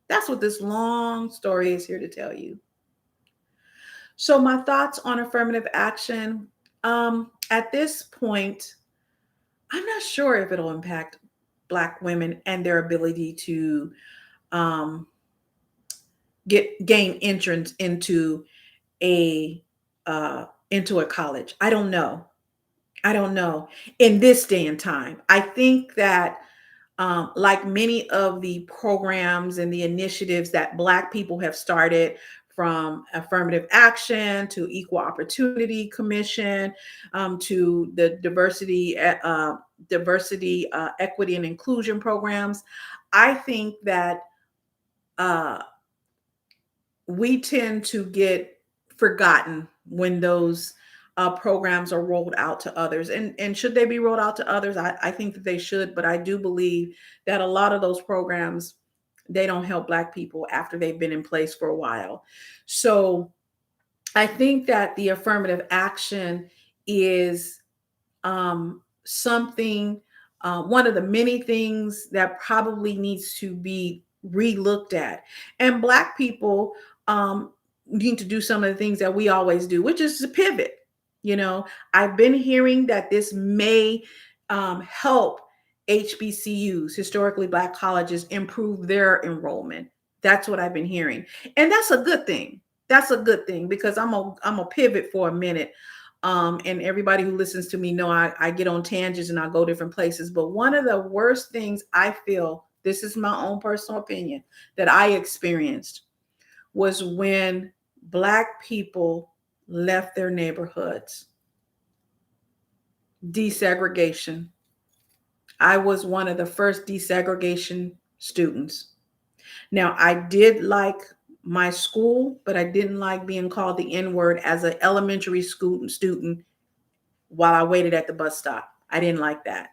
That's what this long story is here to tell you. So my thoughts on affirmative action, at this point, I'm not sure if it'll impact Black women and their ability to gain entrance into a college. I don't know. In this day and time, I think that like many of the programs and the initiatives that Black people have started, from affirmative action to equal opportunity commission, to the diversity, equity and inclusion programs, I think that we tend to get forgotten when those programs are rolled out to others. And should they be rolled out to others? I think that they should, but I do believe that a lot of those programs, they don't help Black people after they've been in place for a while. So I think that the affirmative action is something, one of the many things that probably needs to be re-looked at. And Black people need to do some of the things that we always do, which is to pivot. I've been hearing that this may help HBCUs, historically Black colleges, improve their enrollment. That's what I've been hearing. And that's a good thing. That's a good thing, because I'm a pivot for a minute. And everybody who listens to me know I get on tangents and I go different places. But one of the worst things I feel, this is my own personal opinion, that I experienced was when Black people left their neighborhoods. Desegregation. I was one of the first desegregation students. Now, I did like my school, but I didn't like being called the N-word as an elementary school student while I waited at the bus stop. I didn't like that.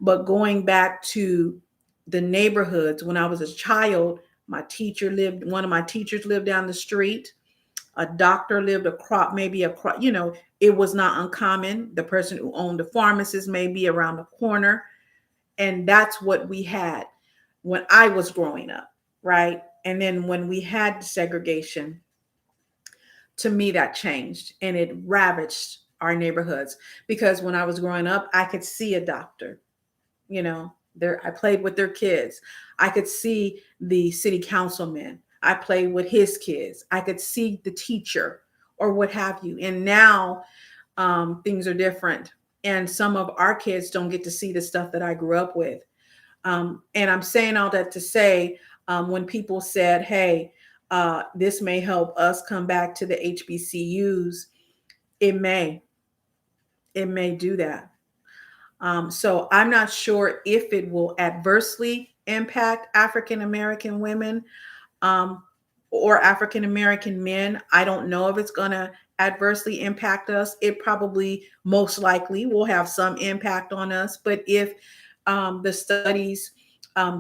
But going back to the neighborhoods, when I was a child, one of my teachers lived down the street. A doctor lived maybe across, it was not uncommon. The person who owned the pharmacist may be around the corner. And that's what we had when I was growing up, right? And then when we had segregation, to me, that changed and it ravaged our neighborhoods. Because when I was growing up, I could see a doctor, I played with their kids. I could see the city councilman. I played with his kids. I could see the teacher or what have you. And now things are different. And some of our kids don't get to see the stuff that I grew up with. And I'm saying all that to say, when people said, hey, this may help us come back to the HBCUs, it may do that. So I'm not sure if it will adversely impact African-American women or African-American men. I don't know if it's going to adversely impact us. It probably most likely will have some impact on us. But if the studies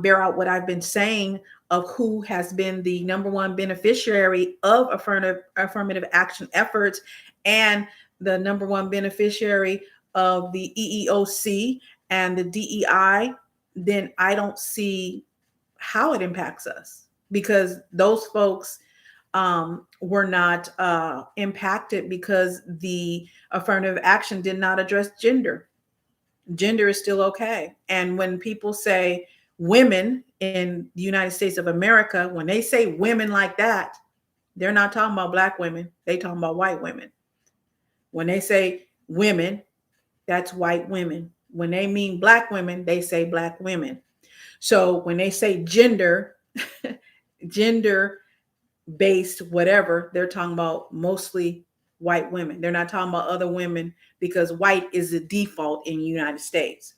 bear out what I've been saying of who has been the number one beneficiary of affirmative action efforts and the number one beneficiary of the EEOC and the DEI, then I don't see how it impacts us, because those folks were not impacted because the affirmative action did not address gender. Gender is still okay. And when people say women in the United States of America, when they say women like that, they're not talking about Black women. They talking about white women. When they say women, that's white women. When they mean Black women, they say Black women. So when they say gender, gender-based whatever, they're talking about mostly white women. They're not talking about other women, because white is the default in the United States.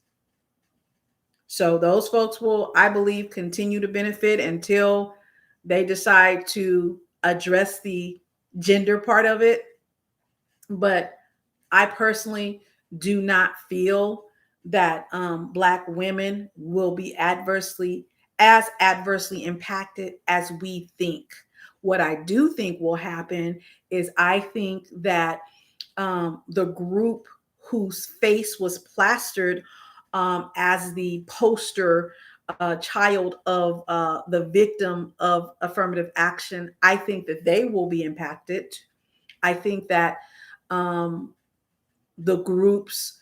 So those folks will, I believe, continue to benefit until they decide to address the gender part of it. But I personally do not feel that Black women will be adversely impacted as we think. What I do think will happen is I think that the group whose face was plastered as the poster child of the victim of affirmative action, I think that they will be impacted. I think that those groups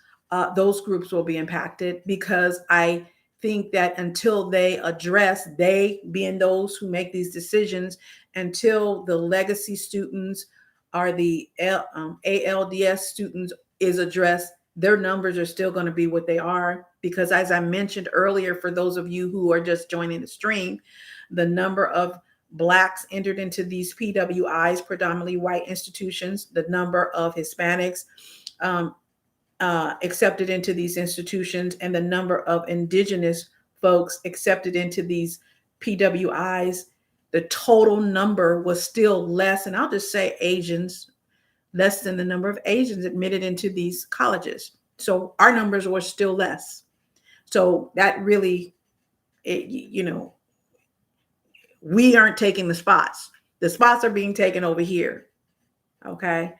will be impacted, because I think that until they address, they being those who make these decisions, until the legacy students or the ALDS students is addressed, their numbers are still going to be what they are. Because as I mentioned earlier, for those of you who are just joining the stream, the number of Blacks entered into these PWIs, predominantly white institutions, the number of Hispanics accepted into these institutions, and the number of indigenous folks accepted into these PWIs, the total number was still less. And I'll just say Asians, less than the number of Asians admitted into these colleges. So our numbers were still less. So that really, we aren't taking the spots. The spots are being taken over here. Okay.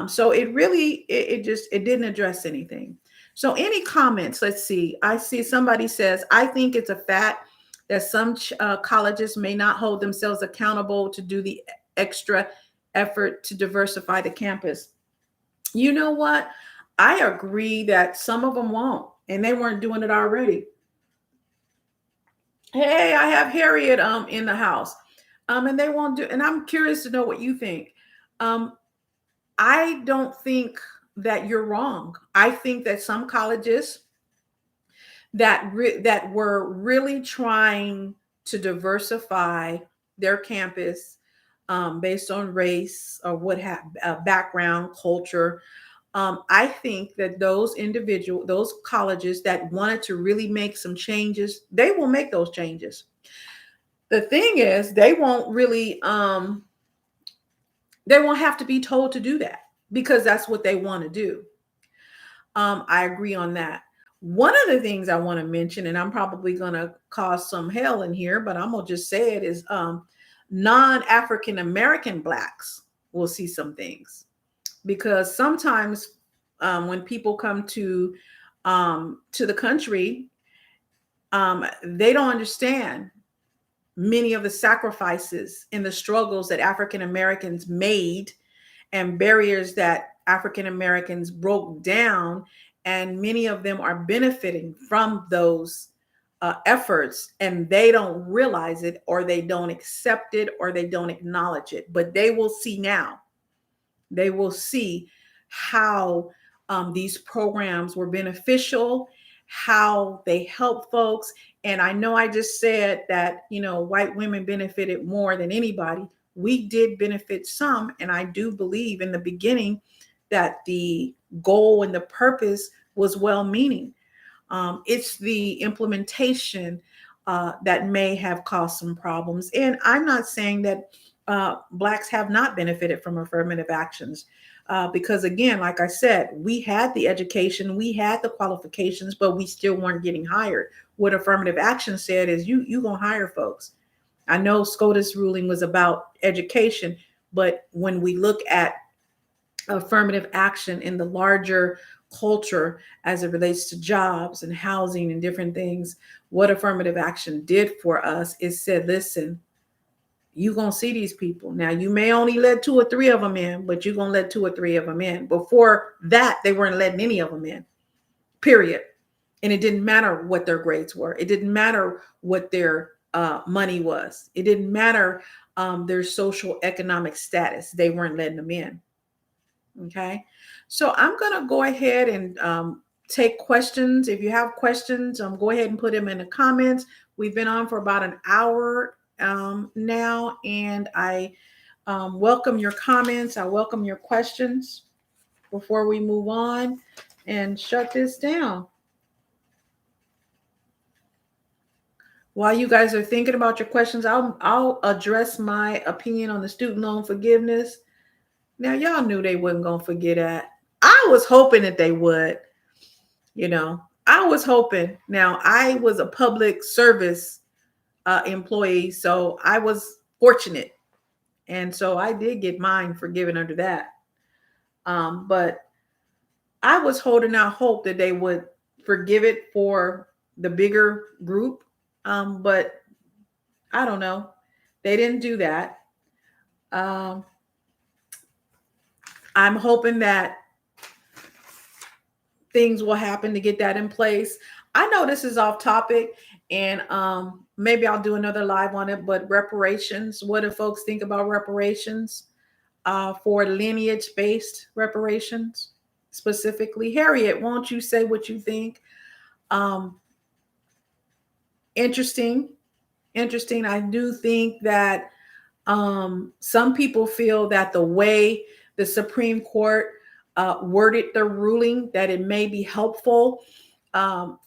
So it really, it didn't address anything. So any comments? Let's see. I see somebody says, I think it's a fact that some colleges may not hold themselves accountable to do the extra effort to diversify the campus. You know what? I agree that some of them won't, and they weren't doing it already. Hey, I have Harriet in the house. And they won't do, and I'm curious to know what you think. I don't think that you're wrong. I think that some colleges that were really trying to diversify their campus based on race or background, culture. I think that those colleges that wanted to really make some changes, they will make those changes. The thing is, they won't really, they won't have to be told to do that, because that's what they want to do. I agree on that. One of the things I want to mention, and I'm probably going to cause some hell in here, but I'm going to just say it, is non-African American Blacks will see some things. Because sometimes when people come to the country, they don't understand many of the sacrifices and the struggles that African Americans made and barriers that African Americans broke down. And many of them are benefiting from those efforts, and they don't realize it, or they don't accept it, or they don't acknowledge it. But they will see now. They will see how these programs were beneficial, how they help folks. And I know I just said that, white women benefited more than anybody. We did benefit some. And I do believe in the beginning that the goal and the purpose was well meaning. It's the implementation that may have caused some problems. And I'm not saying that Blacks have not benefited from affirmative actions. Because again, like I said, we had the education, we had the qualifications, but we still weren't getting hired. What affirmative action said is you gonna hire folks. I know SCOTUS ruling was about education, but when we look at affirmative action in the larger culture as it relates to jobs and housing and different things, what affirmative action did for us is said, listen, you're going to see these people. Now, you may only let 2 or 3 of them in, but you're going to let 2 or 3 of them in. Before that, they weren't letting any of them in, period. And it didn't matter what their grades were. It didn't matter what their money was. It didn't matter their social economic status. They weren't letting them in. Okay. So I'm going to go ahead and take questions. If you have questions, go ahead and put them in the comments. We've been on for about an hour now, and I welcome your comments. I welcome your questions before we move on and shut this down. While you guys are thinking about your questions, I'll address my opinion on the student loan forgiveness. Now, y'all knew they wasn't going to forget that. I was hoping that they would. I was hoping. Now, I was a public service employee, so I was fortunate. And so I did get mine forgiven under that. But I was holding out hope that they would forgive it for the bigger group. But I don't know. They didn't do that. I'm hoping that things will happen to get that in place. I know this is off topic, and maybe I'll do another live on it, but reparations, what do folks think about reparations for lineage-based reparations specifically? Harriet, won't you say what you think? Interesting. I do think that some people feel that the way the Supreme Court worded the ruling, that it may be helpful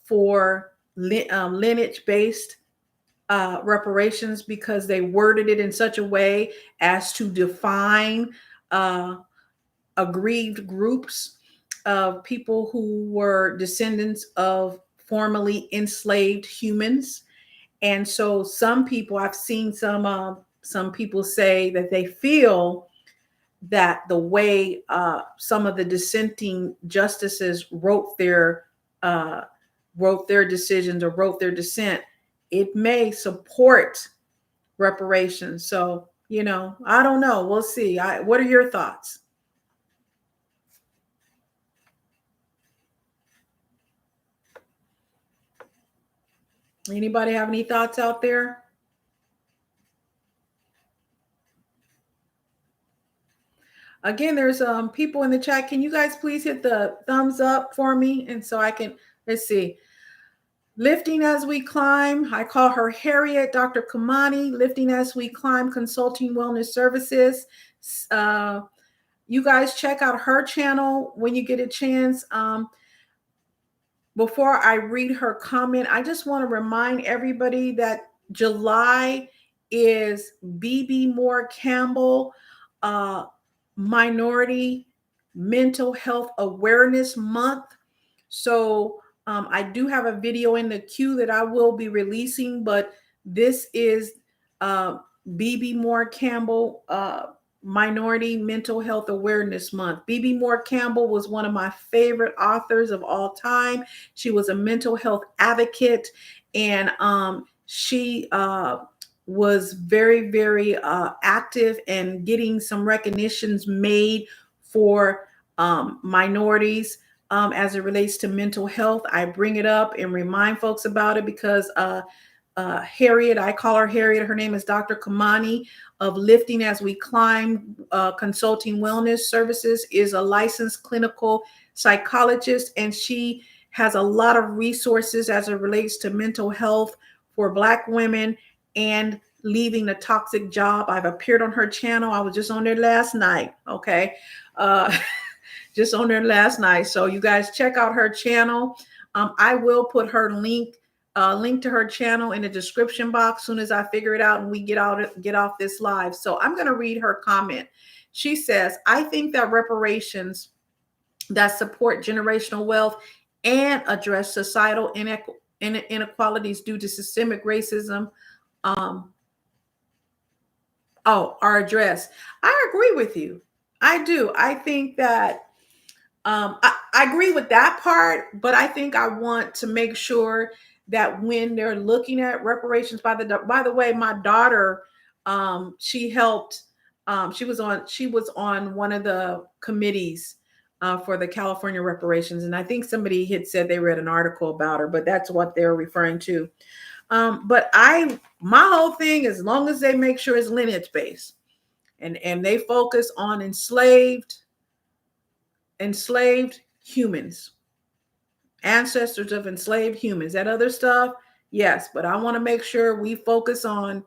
for lineage-based reparations, because they worded it in such a way as to define aggrieved groups of people who were descendants of formerly enslaved humans. And so some people, I've seen some people say that they feel that the way some of the dissenting justices wrote their decisions or wrote their dissent, it may support reparations. So, I don't know. We'll see. What are your thoughts? Anybody have any thoughts out there? Again, there's people in the chat. Can you guys please hit the thumbs up for me? And so I can, let's see. Lifting as we climb. I call her Harriet, Dr. Kimani. Lifting as we climb, consulting wellness services. You guys check out her channel when you get a chance. Before I read her comment, I just want to remind everybody that July is BB Moore Campbell Minority Mental Health Awareness Month. So I do have a video in the queue that I will be releasing, but this is BB Moore Campbell Minority Mental Health Awareness Month. BB Moore Campbell was one of my favorite authors of all time. She was a mental health advocate, and she was very, very active and getting some recognitions made for minorities as it relates to mental health. I bring it up and remind folks about it because Harriet, I call her Harriet. Her name is Dr. Kimani of Lifting As We Climb Consulting Wellness Services, is a licensed clinical psychologist, and she has a lot of resources as it relates to mental health for Black women and leaving a toxic job. I've appeared on her channel. I was just on there last night. Okay. Just on there last night. So you guys check out her channel. I will put her link to her channel in the description box soon as I figure it out and we get off this live. So I'm going to read her comment. She says, I think that reparations that support generational wealth and address societal inequalities due to systemic racism are addressed. I agree with you. I do. I think that I agree with that part, but I think I want to make sure that when they're looking at reparations, by the way, my daughter, she helped. She was on one of the committees for the California reparations, and I think somebody had said they read an article about her, but that's what they're referring to. But my whole thing, as long as they make sure it's lineage based, and they focus on enslaved humans, ancestors of enslaved humans. That other stuff, yes, but I want to make sure we focus on,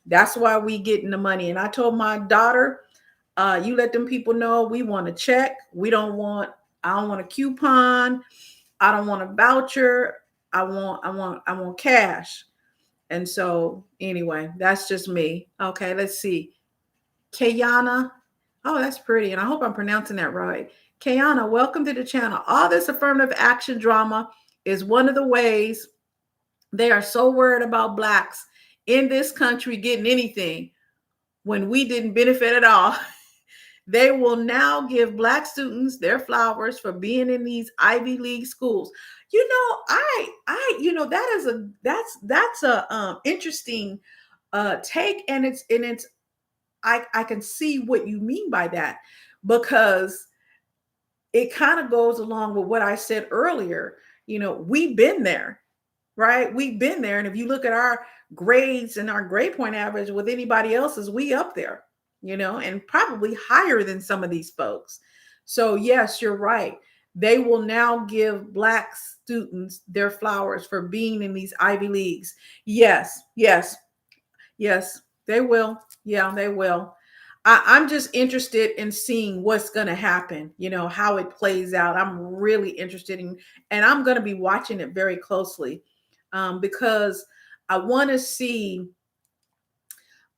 that's why we getting the money. And I told my daughter, you let them people know we want a check. I don't want a coupon. I don't want a voucher. I want cash. And so anyway, that's just me. Okay, let's see. Kayana. Oh, that's pretty. And I hope I'm pronouncing that right. Kayana, welcome to the channel. All this affirmative action drama is one of the ways they are so worried about Blacks in this country getting anything when we didn't benefit at all. They will now give Black students their flowers for being in these Ivy League schools. You know, that's a interesting take, and it's I can see what you mean by that, because it kind of goes along with what I said earlier. You know, we've been there, right? We've been there. And if you look at our grades and our grade point average with anybody else's, we up there, you know, and probably higher than some of these folks. So yes, you're right. They will now give Black students their flowers for being in these Ivy Leagues. Yes, they will. Yeah, they will. I'm just interested in seeing what's going to happen, you know, how it plays out. I'm really interested in, and I'm going to be watching it very closely because I want to see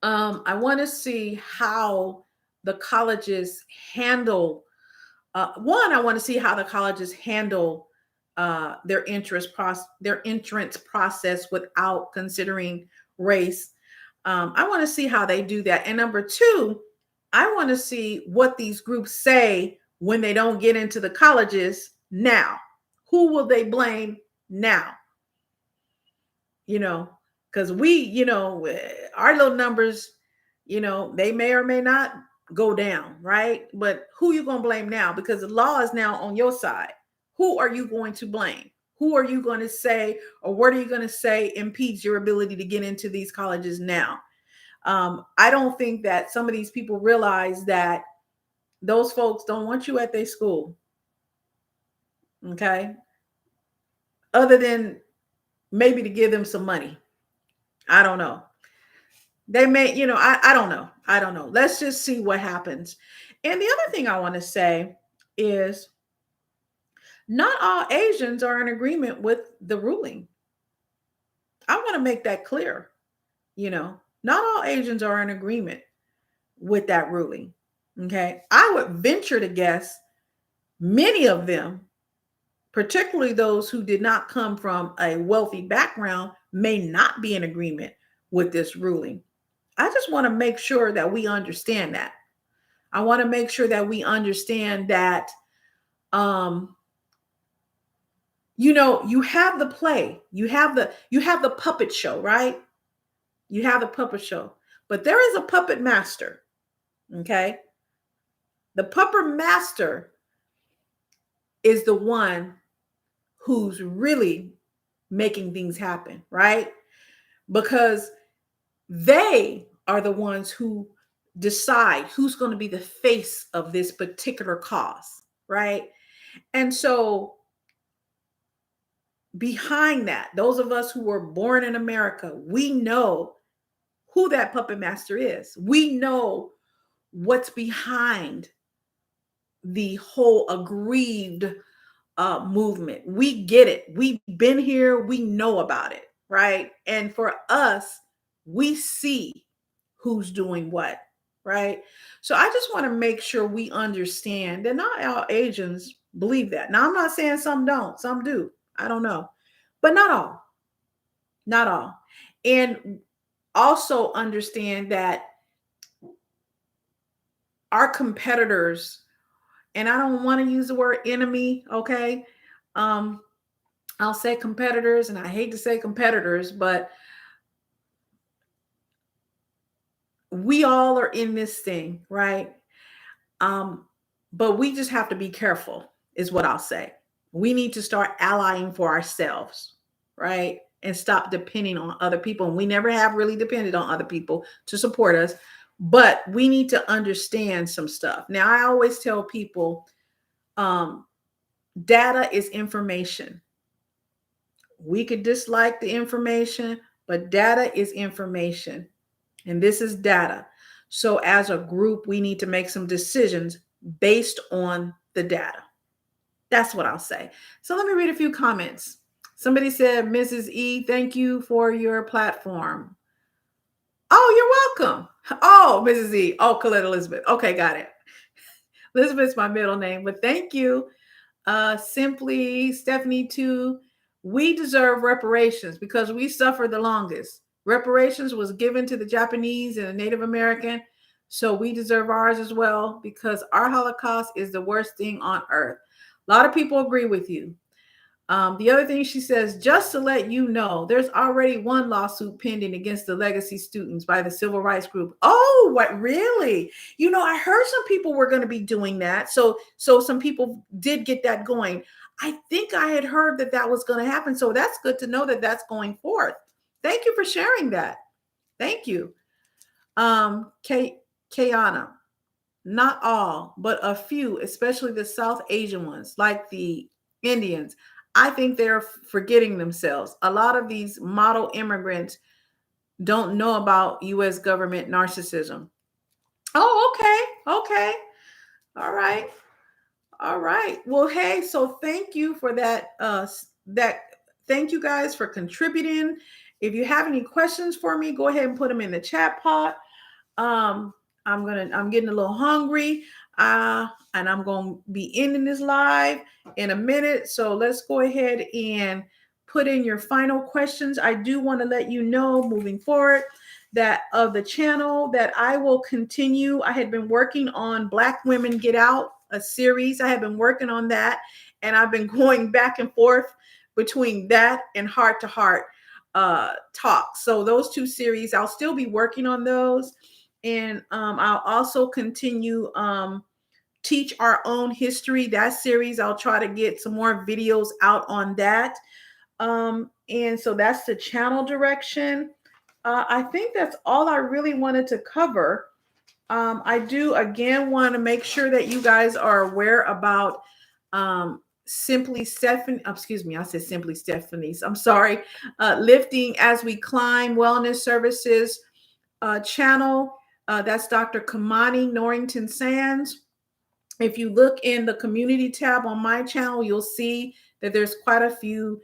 how the colleges handle. I want to see how the colleges handle their entrance process without considering race. I want to see how they do that. And number two, I want to see what these groups say when they don't get into the colleges now. Who will they blame now? You know, because our little numbers, you know, they may or may not go down, right? But who you going to blame now? Because the law is now on your side. Who are you going to blame? Who are you going to say, or what are you going to say impedes your ability to get into these colleges now? I don't think that some of these people realize that those folks don't want you at their school. Okay. Other than maybe to give them some money. I don't know. They may, you know, I don't know. I don't know. Let's just see what happens. And the other thing I want to say is not all Asians are in agreement with the ruling. I want to make that clear. You know, not all Asians are in agreement with that ruling. Okay. I would venture to guess many of them, particularly those who did not come from a wealthy background, may not be in agreement with this ruling. I just want to make sure that we understand that. I want to make sure that we understand that, you have the play, you have the puppet show, right? You have the puppet show, but there is a puppet master. Okay. The puppet master is the one who's really making things happen, right? Because they are the ones who decide who's going to be the face of this particular cause, right? And so behind that, those of us who were born in America, we know who that puppet master is. We know what's behind the whole aggrieved movement. We get it. We've been here. We know about it, right? And for us, we see who's doing what, right? So I just want to make sure we understand that not all Asians believe that. Now, I'm not saying some don't, some do. I don't know, but not all, not all. And also understand that our competitors, and I don't want to use the word enemy, okay? I'll say competitors, and I hate to say competitors, but we all are in this thing, right? But we just have to be careful, is what I'll say. We need to start allying for ourselves, right? And stop depending on other people. And we never have really depended on other people to support us, but we need to understand some stuff. Now, I always tell people, data is information. We could dislike the information, but data is information. And this is data. So as a group, we need to make some decisions based on the data. That's what I'll say. So let me read a few comments. Somebody said, Mrs. E, thank you for your platform. Oh, you're welcome. Oh, Mrs. E. Oh, Colette Elizabeth. Okay, got it. Elizabeth's my middle name, but thank you. Simply Stephanie too. We deserve reparations because we suffered the longest. Reparations was given to the Japanese and the Native American, so we deserve ours as well because our Holocaust is the worst thing on earth. A lot of people agree with you. The other thing she says, just to let you know, there's already one lawsuit pending against the legacy students by the civil rights group. Oh, what, really? I heard some people were going to be doing that. So some people did get that going. I think I had heard that was going to happen. So that's good to know that that's going forth. Thank you for sharing that. Thank you. Kayana, not all, but a few, especially the South Asian ones, like the Indians. I think they're forgetting themselves. A lot of these model immigrants don't know about U.S. government narcissism. Oh, okay. All right. Well, hey, so thank you for that. Thank you guys for contributing. If you have any questions for me, go ahead and put them in the chat pot. I'm getting a little hungry. And I'm going to be ending this live in a minute. So let's go ahead and put in your final questions. I do want to let you know moving forward that of the channel that I will continue. I had been working on Black Women Get Out, a series. I have been working on that, and I've been going back and forth between that and Heart to Heart talk. So those two series, I'll still be working on those. And I'll also continue Teach Our Own History, that series. I'll try to get some more videos out on that. And so that's the channel direction. I think that's all I really wanted to cover. I do, again, want to make sure that you guys are aware about Simply Stephanie. Excuse me, I said Simply Stephanie's. I'm sorry. Lifting as We Climb Wellness Services channel. That's Dr. Kimani, Norrington-Sands. If you look in the community tab on my channel, you'll see that there's quite a few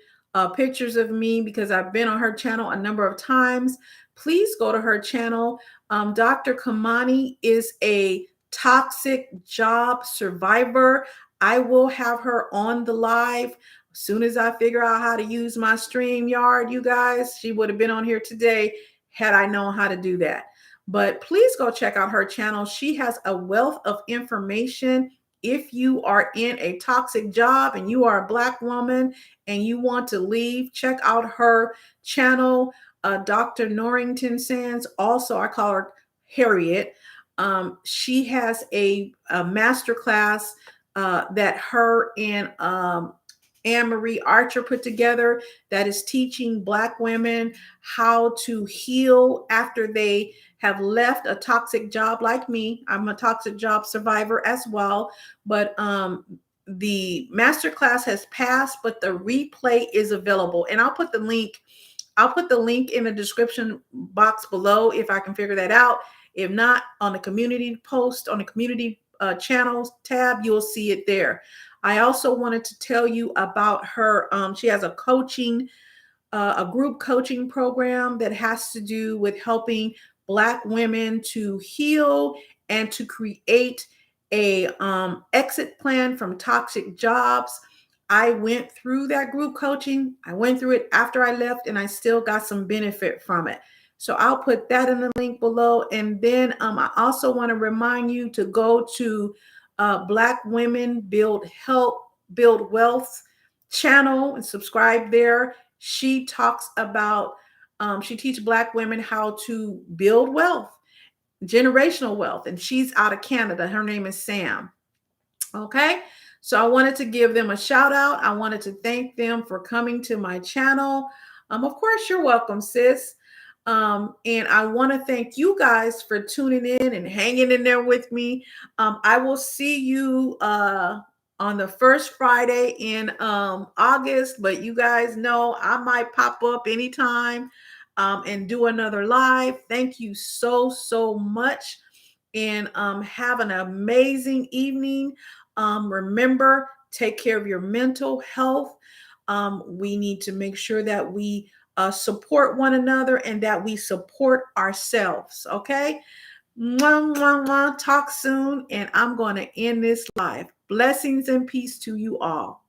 pictures of me because I've been on her channel a number of times. Please go to her channel. Dr. Kimani is a toxic job survivor. I will have her on the live As soon as I figure out how to use my StreamYard, you guys, she would have been on here today had I known how to do that. But please go check out her channel. She has a wealth of information. If you are in a toxic job and you are a Black woman and you want to leave, check out her channel, Dr. Norrington-Sands. Also, I call her Harriet. She has a masterclass that her and Anne-Marie Archer put together that is teaching Black women how to heal after they have left a toxic job like me. I'm a toxic job survivor as well, but the masterclass has passed, but the replay is available. And I'll put the link in the description box below if I can figure that out. If not, on the community post, on the community channels tab, you'll see it there. I also wanted to tell you about her. She has a group coaching program that has to do with helping Black women to heal and to create a exit plan from toxic jobs. I went through that group coaching. I went through it after I left, and I still got some benefit from it. So I'll put that in the link below. And then I also want to remind you to go to Black Women Build Wealth channel and subscribe there. She talks about, she teaches Black women how to build wealth, generational wealth. And she's out of Canada. Her name is Sam. Okay. So I wanted to give them a shout out. I wanted to thank them for coming to my channel. Of course, you're welcome, sis. And I want to thank you guys for tuning in and hanging in there with me. I will see you on the first Friday in August, but you guys know I might pop up anytime and do another live. Thank you so much, and have an amazing evening. Remember, take care of your mental health. We need to make sure that we support one another and that we support ourselves. Okay. Mwah, mwah, mwah. Talk soon. And I'm going to end this live. Blessings and peace to you all.